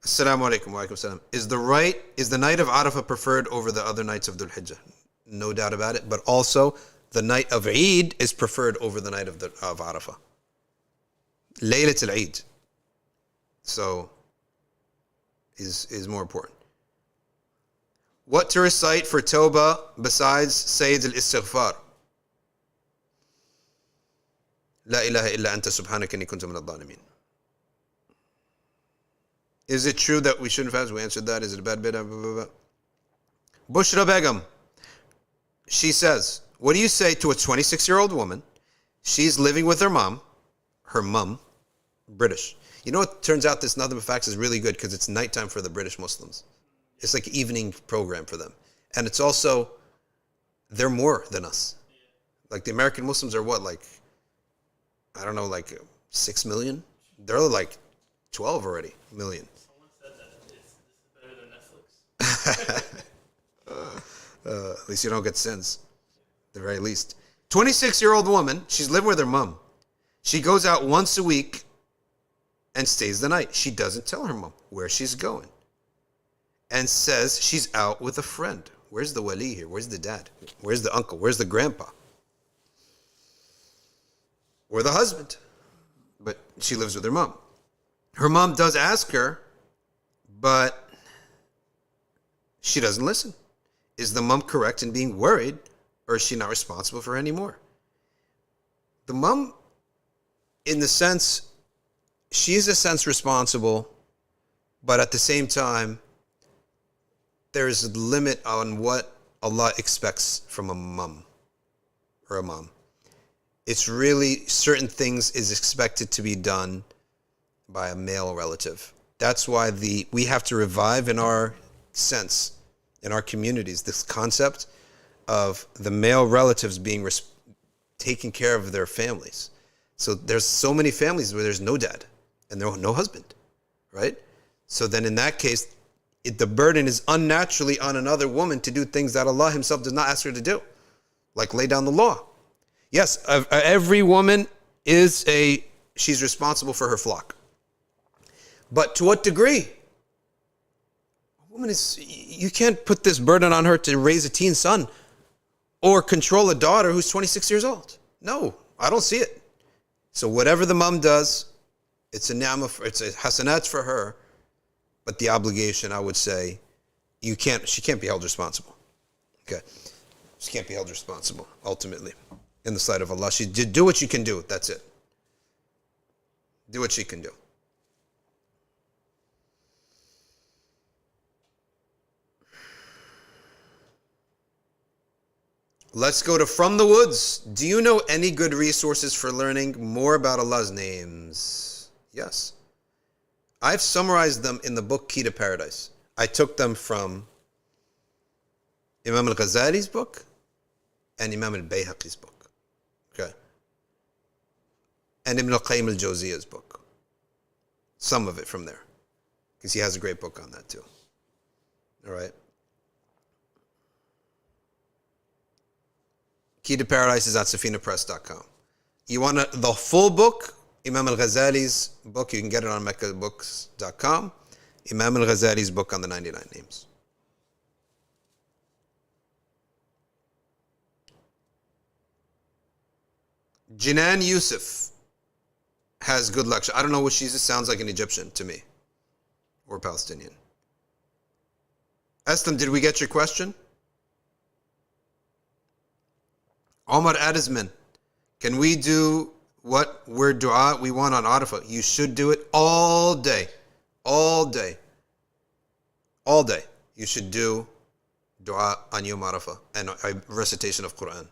Assalamu alaikum wa alaikum salam. Is the night of Arafah preferred over the other nights of Dhul Hijjah? No doubt about it. But also, the night of Eid is preferred over the night of Arafah. Laylat al-Eid. So, is more important. What to recite for Tawbah besides Sayyid al-Istighfar? La ilaha illa anta subhanaka inni kuntu min al-zalimin. Is it true that we shouldn't fast? We answered that. Is it a bad bid'ah? Bushra Begum. She says, what do you say to a 26-year-old woman? She's living with her mom, British. You know, it turns out this Nothing But Facts is really good because it's nighttime for the British Muslims. It's like an evening program for them. And it's also, they're more than us. Like the American Muslims are what, like, I don't know, like 6 million? They're like 12 already, million. Someone said that this is better than Netflix. At least you don't get sins, at the very least. 26-year-old woman, she's living with her mom. She goes out once a week and stays the night. She doesn't tell her mom where she's going and says she's out with a friend. Where's the wali here? Where's the dad? Where's the uncle? Where's the grandpa? Or the husband? But she lives with her mom. Her mom does ask her, but she doesn't listen. Is the mom correct in being worried, or is she not responsible for her anymore? The mom, in the sense, she's a sense responsible, but at the same time, there's a limit on what Allah expects from a mom or a mom. It's really certain things is expected to be done by a male relative. That's why we have to revive in our sense, in our communities, this concept of the male relatives being taking care of their families. So there's so many families where there's no dad and no husband, right? So then in that case, the burden is unnaturally on another woman to do things that Allah Himself does not ask her to do, like lay down the law. Yes, every woman she's responsible for her flock. But to what degree? A woman you can't put this burden on her to raise a teen son or control a daughter who's 26 years old. No, I don't see it. So whatever the mom does, it's a ni'mah, it's a hasanat for her. But the obligation, I would say, she can't be held responsible. Okay. She can't be held responsible, ultimately, in the sight of Allah. She did do what she can do. That's it. Do what she can do. Let's go to From the Woods. Do you know any good resources for learning more about Allah's names? Yes. I've summarized them in the book Key to Paradise. I took them from Imam al-Ghazali's book and Imam al-Bayhaqi's book. Okay. And Ibn al-Qayyim al-Jawziyah's book. Some of it from there. Because he has a great book on that too. All right. Key to Paradise is at safinapress.com. You want the full book, Imam al-Ghazali's book, you can get it on meccabooks.com. Imam al-Ghazali's book on the 99 names. Jinan Yusuf has good lecture. I don't know what she says. Sounds like an Egyptian to me. Or Palestinian. Eslam, did we get your question? Omar Adisman, can we do what dua we want on Arafah? You should do it all day. All day. All day. You should do dua on Yom Arafah and a recitation of Quran.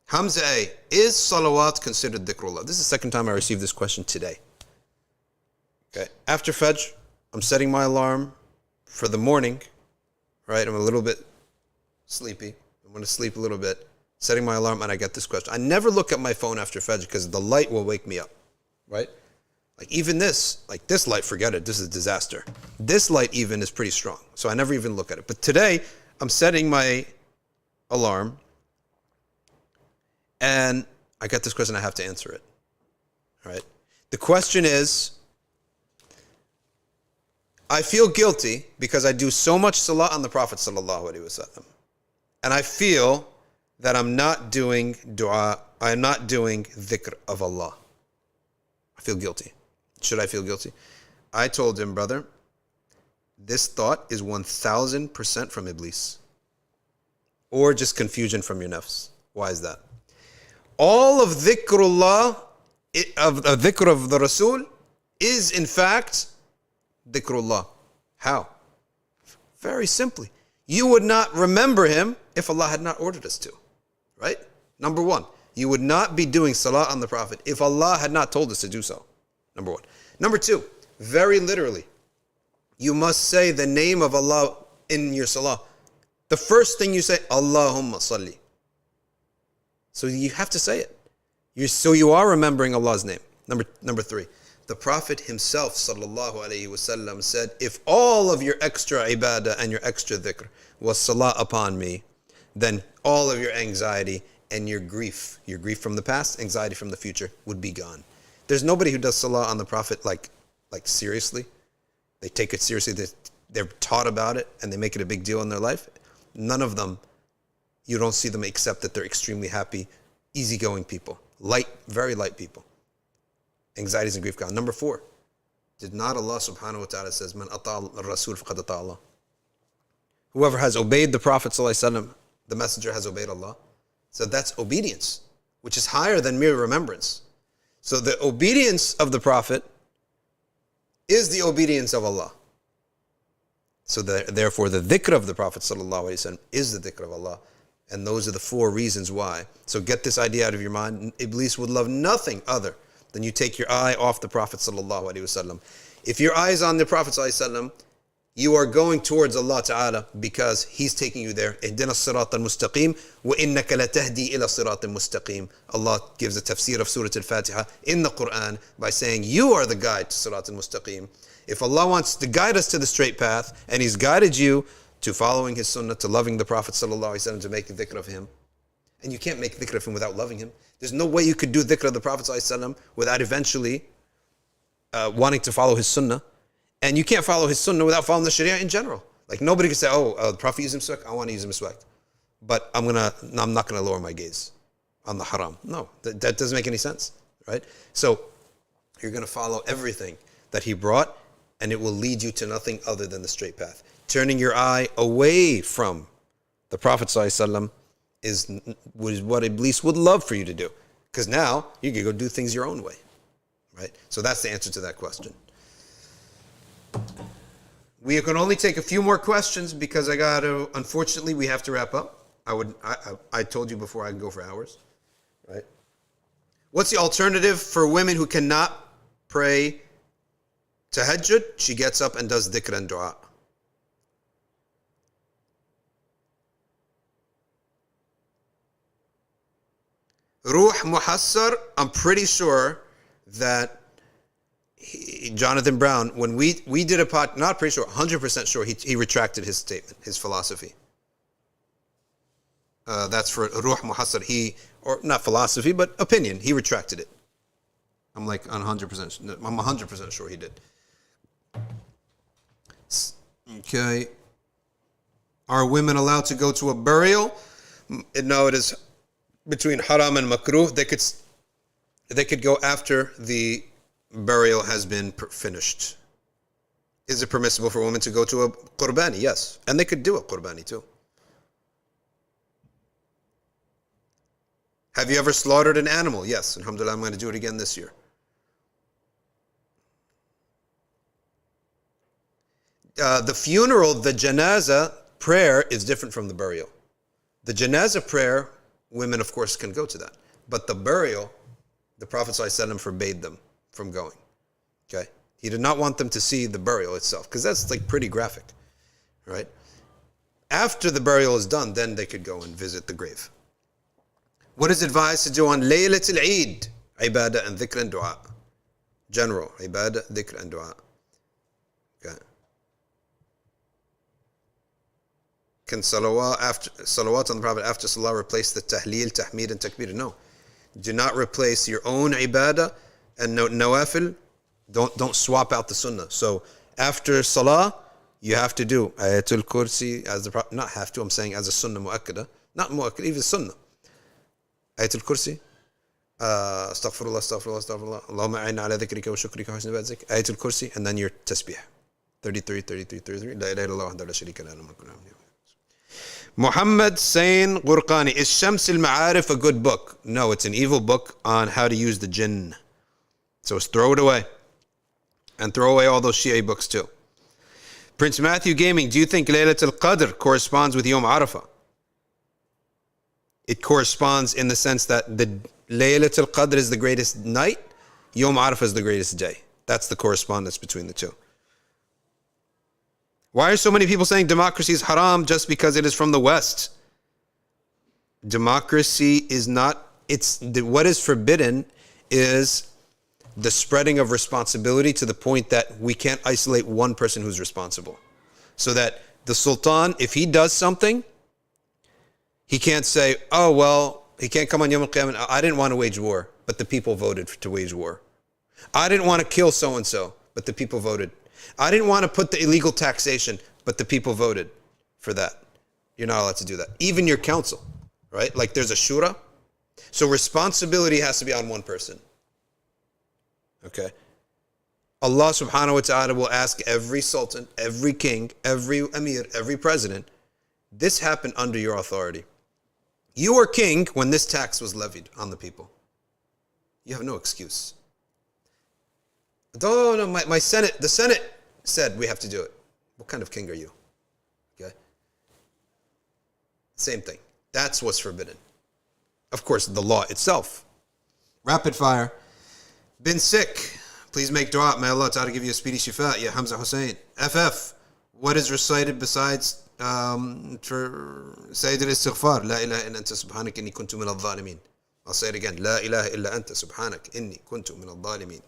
Hamza A, is salawat considered dhikrullah? This is the second time I received this question today. Okay. After Fajr, I'm setting my alarm for the morning. Right? I'm a little bit sleepy. I'm going to sleep a little bit. Setting my alarm and I get this question. I never look at my phone after Fajr because the light will wake me up, right? Like even this light, forget it. This is a disaster. This light even is pretty strong. So I never even look at it. But today I'm setting my alarm and I get this question. I have to answer it, all right? The question is, I feel guilty because I do so much salah on the Prophet sallallahu alaihi wasallam. And I feel that I'm not doing dua, I'm not doing dhikr of Allah. I feel guilty. Should I feel guilty? I told him, brother, this thought is 1000% from Iblis. Or just confusion from your nafs. Why is that? All of dhikrullah, of dhikr of the Rasul, is in fact dhikrullah. How? Very simply. You would not remember him if Allah had not ordered us to. Right? Number one, you would not be doing salah on the Prophet if Allah had not told us to do so. Number one. Number two, very literally, you must say the name of Allah in your salah. The first thing you say, Allahumma salli. So you have to say it. So you are remembering Allah's name. Number three, the Prophet himself, sallallahu alaihi wasallam, said, if all of your extra ibadah and your extra dhikr was salah upon me, then all of your anxiety and your grief from the past, anxiety from the future, would be gone. There's nobody who does salah on the Prophet like seriously. They take it seriously. They're taught about it and they make it a big deal in their life. None of them, you don't see them except that they're extremely happy, easygoing people, light, very light people. Anxieties and grief gone. Number four, did not Allah subhanahu wa ta'ala says, Man ata' al-Rasul faqad ata' Allah. Whoever has obeyed the Prophet sallallahu alaihi wasallam, the messenger has obeyed Allah. So that's obedience, which is higher than mere remembrance. So the obedience of the Prophet is the obedience of Allah. So therefore the dhikr of the Prophet sallallahu alaihi wasallam is the dhikr of Allah. And those are the four reasons why. So get this idea out of your mind. Iblis would love nothing other than you take your eye off the Prophet sallallahu alaihi wasallam. If your eye is on the Prophet sallallahu alaihi wasallam, you are going towards Allah Ta'ala because He's taking you there. Ihdina as-sirat al-mustaqim wa innaka latahdi ila sirat al-mustaqim. Allah gives a tafsir of Surah Al-Fatiha in the Quran by saying, you are the guide to sirat al-mustaqim. If Allah wants to guide us to the straight path, and He's guided you to following His sunnah, to loving the Prophet sallallahu alaihi wasallam, to make dhikr of him, and you can't make dhikr of him without loving him. There's no way you could do dhikr of the Prophet sallallahu alaihi wasallam without eventually wanting to follow his sunnah. And you can't follow his sunnah without following the sharia in general. Like nobody can say, the Prophet used miswak, I want to use miswak. But I'm not going to lower my gaze on the haram. No, that doesn't make any sense, right? So you're going to follow everything that he brought, and it will lead you to nothing other than the straight path. Turning your eye away from the Prophet ﷺ is what Iblis would love for you to do. Because now you can go do things your own way, right? So that's the answer to that question. We can only take a few more questions because unfortunately, we have to wrap up. I told you before I can go for hours, right? What's the alternative for women who cannot pray tahajjud? She gets up and does dhikr and dua. Ruh Muhassar, I'm pretty sure that Jonathan Brown, when we did a pod, not pretty sure, 100% sure, he retracted his statement, his philosophy. That's for Ruh Muhassar. Or not philosophy, but opinion. He retracted it. I'm 100% sure he did. Okay. Are women allowed to go to a burial? No, it is between haram and makruh. They could go after the burial has been finished. Is it permissible for women to go to a qurbani? Yes. And they could do a qurbani too. Have you ever slaughtered an animal? Yes. Alhamdulillah, I'm going to do it again this year. The funeral, the janazah prayer is different from the burial. The janazah prayer, women of course can go to that. But the burial, the Prophet ﷺ forbade them from going. Okay? He did not want them to see the burial itself, because that's pretty graphic. Right? After the burial is done, then they could go and visit the grave. What is advised to do on Laylatul Eid? Ibadah and dhikr and dua. General. Ibadah, dhikr and dua. Okay. Can salawat on the Prophet after salah replace the tahleel, tahmeed and takbir? No. Do not replace your own ibadah and nawafil. Don't swap out the sunnah. So After salah, you have to do Ayatul Kursi as the not have to. I'm saying as a sunnah muakkada, not muakkada, even sunnah. Ayatul Kursi. Astaghfirullah, astaghfirullah, astaghfirullah. Allahumma a'inna ala dhikrika wa shukrika wa husni ibadatik. Ayatul Kursi, and then your tasbih. 33, 33, 33. La ilaha illallah wahdahu la sharika lahu lahul mulku wa lahul hamdu. Muhammad Sain Ghurqani. Is Shams al-Ma'arif a good book? No, it's an evil book on how to use the jinn. So throw it away. And throw away all those Shia books too. Prince Matthew Gaming, do you think Laylatul Qadr corresponds with Yom Arafah? It corresponds in the sense that the Laylatul Qadr is the greatest night, Yom Arafah is the greatest day. That's the correspondence between the two. Why are so many people saying democracy is haram just because it is from the West? Democracy is not, what is forbidden is the spreading of responsibility to the point that we can't isolate one person who's responsible. So that the Sultan, if he does something, he can't say, oh, well, he can't come on Yom Al-Qiyamah. I didn't want to wage war, but the people voted to wage war. I didn't want to kill so-and-so, but the people voted. I didn't want to put the illegal taxation, but the people voted for that. You're not allowed to do that. Even your council, right? Like there's a shura. So responsibility has to be on one person. Okay? Allah subhanahu wa ta'ala will ask every sultan, every king, every emir, every president, this happened under your authority. You were king when this tax was levied on the people. You have no excuse. Oh, no, my Senate, the Senate said we have to do it. What kind of king are you? Okay? Same thing. That's what's forbidden. Of course, the law itself. Rapid fire. Been sick. Please make dua. May Allah Ta'ala give you a speedy shifa. Ya Hamza Hussein. FF. What is recited besides for Sayyid al-Istighfar? La ilaha illa anta subhanak inni kuntu min al-zalimin. I'll say it again. La ilaha illa anta subhanak inni kuntu min al-zalimin.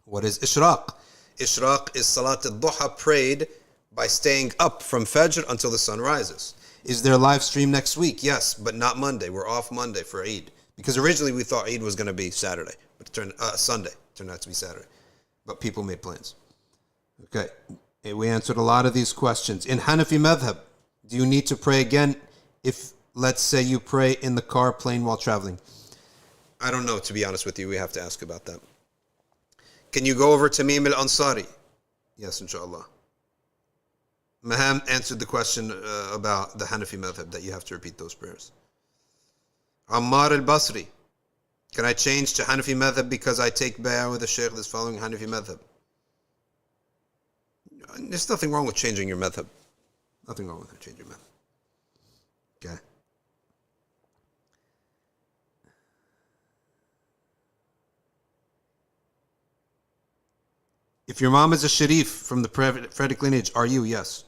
What is Ishraq? Ishraq is Salat al-Duha prayed by staying up from Fajr until the sun rises. Is there a live stream next week? Yes, but not Monday. We're off Monday for Eid. Because originally we thought Eid was going to be Saturday, but it turned Sunday. It turned out to be Saturday. But people made plans. Okay. We answered a lot of these questions. In Hanafi madhab, do you need to pray again if, let's say, you pray in the car, plane while traveling? I don't know, to be honest with you. We have to ask about that. Can you go over Tamim al-Ansari? Yes, inshallah. Maham answered the question about the Hanafi madhab, that you have to repeat those prayers. Ammar al-Basri. Can I change to Hanafi madhab because I take bay'ah with a shaykh that's following Hanafi madhab? There's nothing wrong with changing your madhab. Nothing wrong with changing your madhab. Okay. If your mom is a sharif from the prophetic lineage, are you? Yes.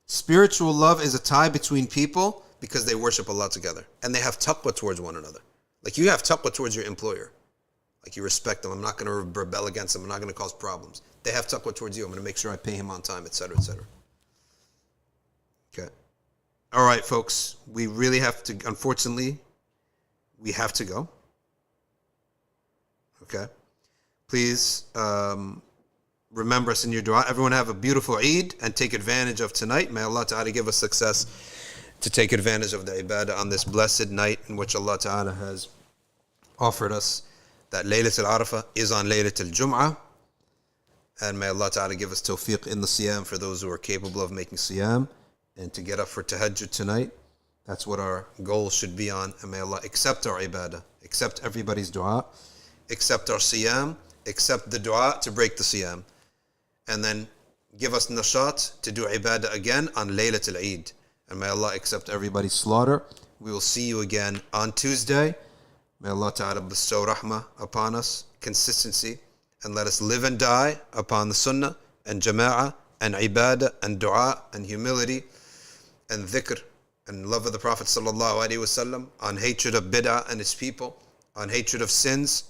Spiritual love is a tie between people because they worship Allah together. And they have taqwa towards one another. Like you have taqwa towards your employer. Like you respect them. I'm not going to rebel against them. I'm not going to cause problems. They have taqwa towards you. I'm going to make sure I pay him on time, etc., etc. Okay. All right, folks. We really have to, unfortunately, we have to go. Okay. Please remember us in your dua. Everyone have a beautiful Eid and take advantage of tonight. May Allah Ta'ala give us success to take advantage of the ibadah on this blessed night in which Allah Ta'ala has offered us that Laylatul Arafah is on Laylatul Jum'ah. And may Allah Ta'ala give us tawfiq in the siyam for those who are capable of making siyam and to get up for tahajud tonight. That's what our goal should be on. And may Allah accept our ibadah, accept everybody's dua, accept our siyam, accept the dua to break the siyam. And then give us nashat to do ibadah again on Laylatul Eid. And may Allah accept everybody's slaughter. We will see you again on Tuesday. May Allah Ta'ala bestow rahmah upon us, consistency, and let us live and die upon the sunnah and jama'ah and ibadah and dua and humility and dhikr and love of the Prophet Sallallahu Alaihi Wasallam, on hatred of bid'ah and its people, on hatred of sins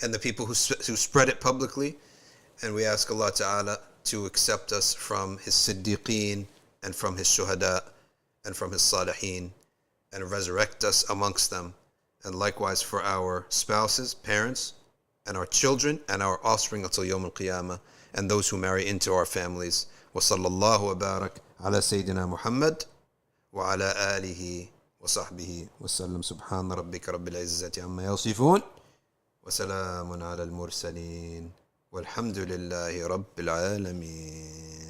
and the people who spread it publicly. And we ask Allah Ta'ala to accept us from His Siddiqeen and from His Shuhada and from His Salihin and resurrect us amongst them. And likewise for our spouses, parents, and our children, and our offspring until Yawm al-Qiyamah, and those who marry into our families. وصلى الله وبارك على سيدنا محمد وعلى آله وصحبه وسلم. سبحان ربك رب العزة عما يصفون وسلام على المرسلين والحمد لله رب العالمين.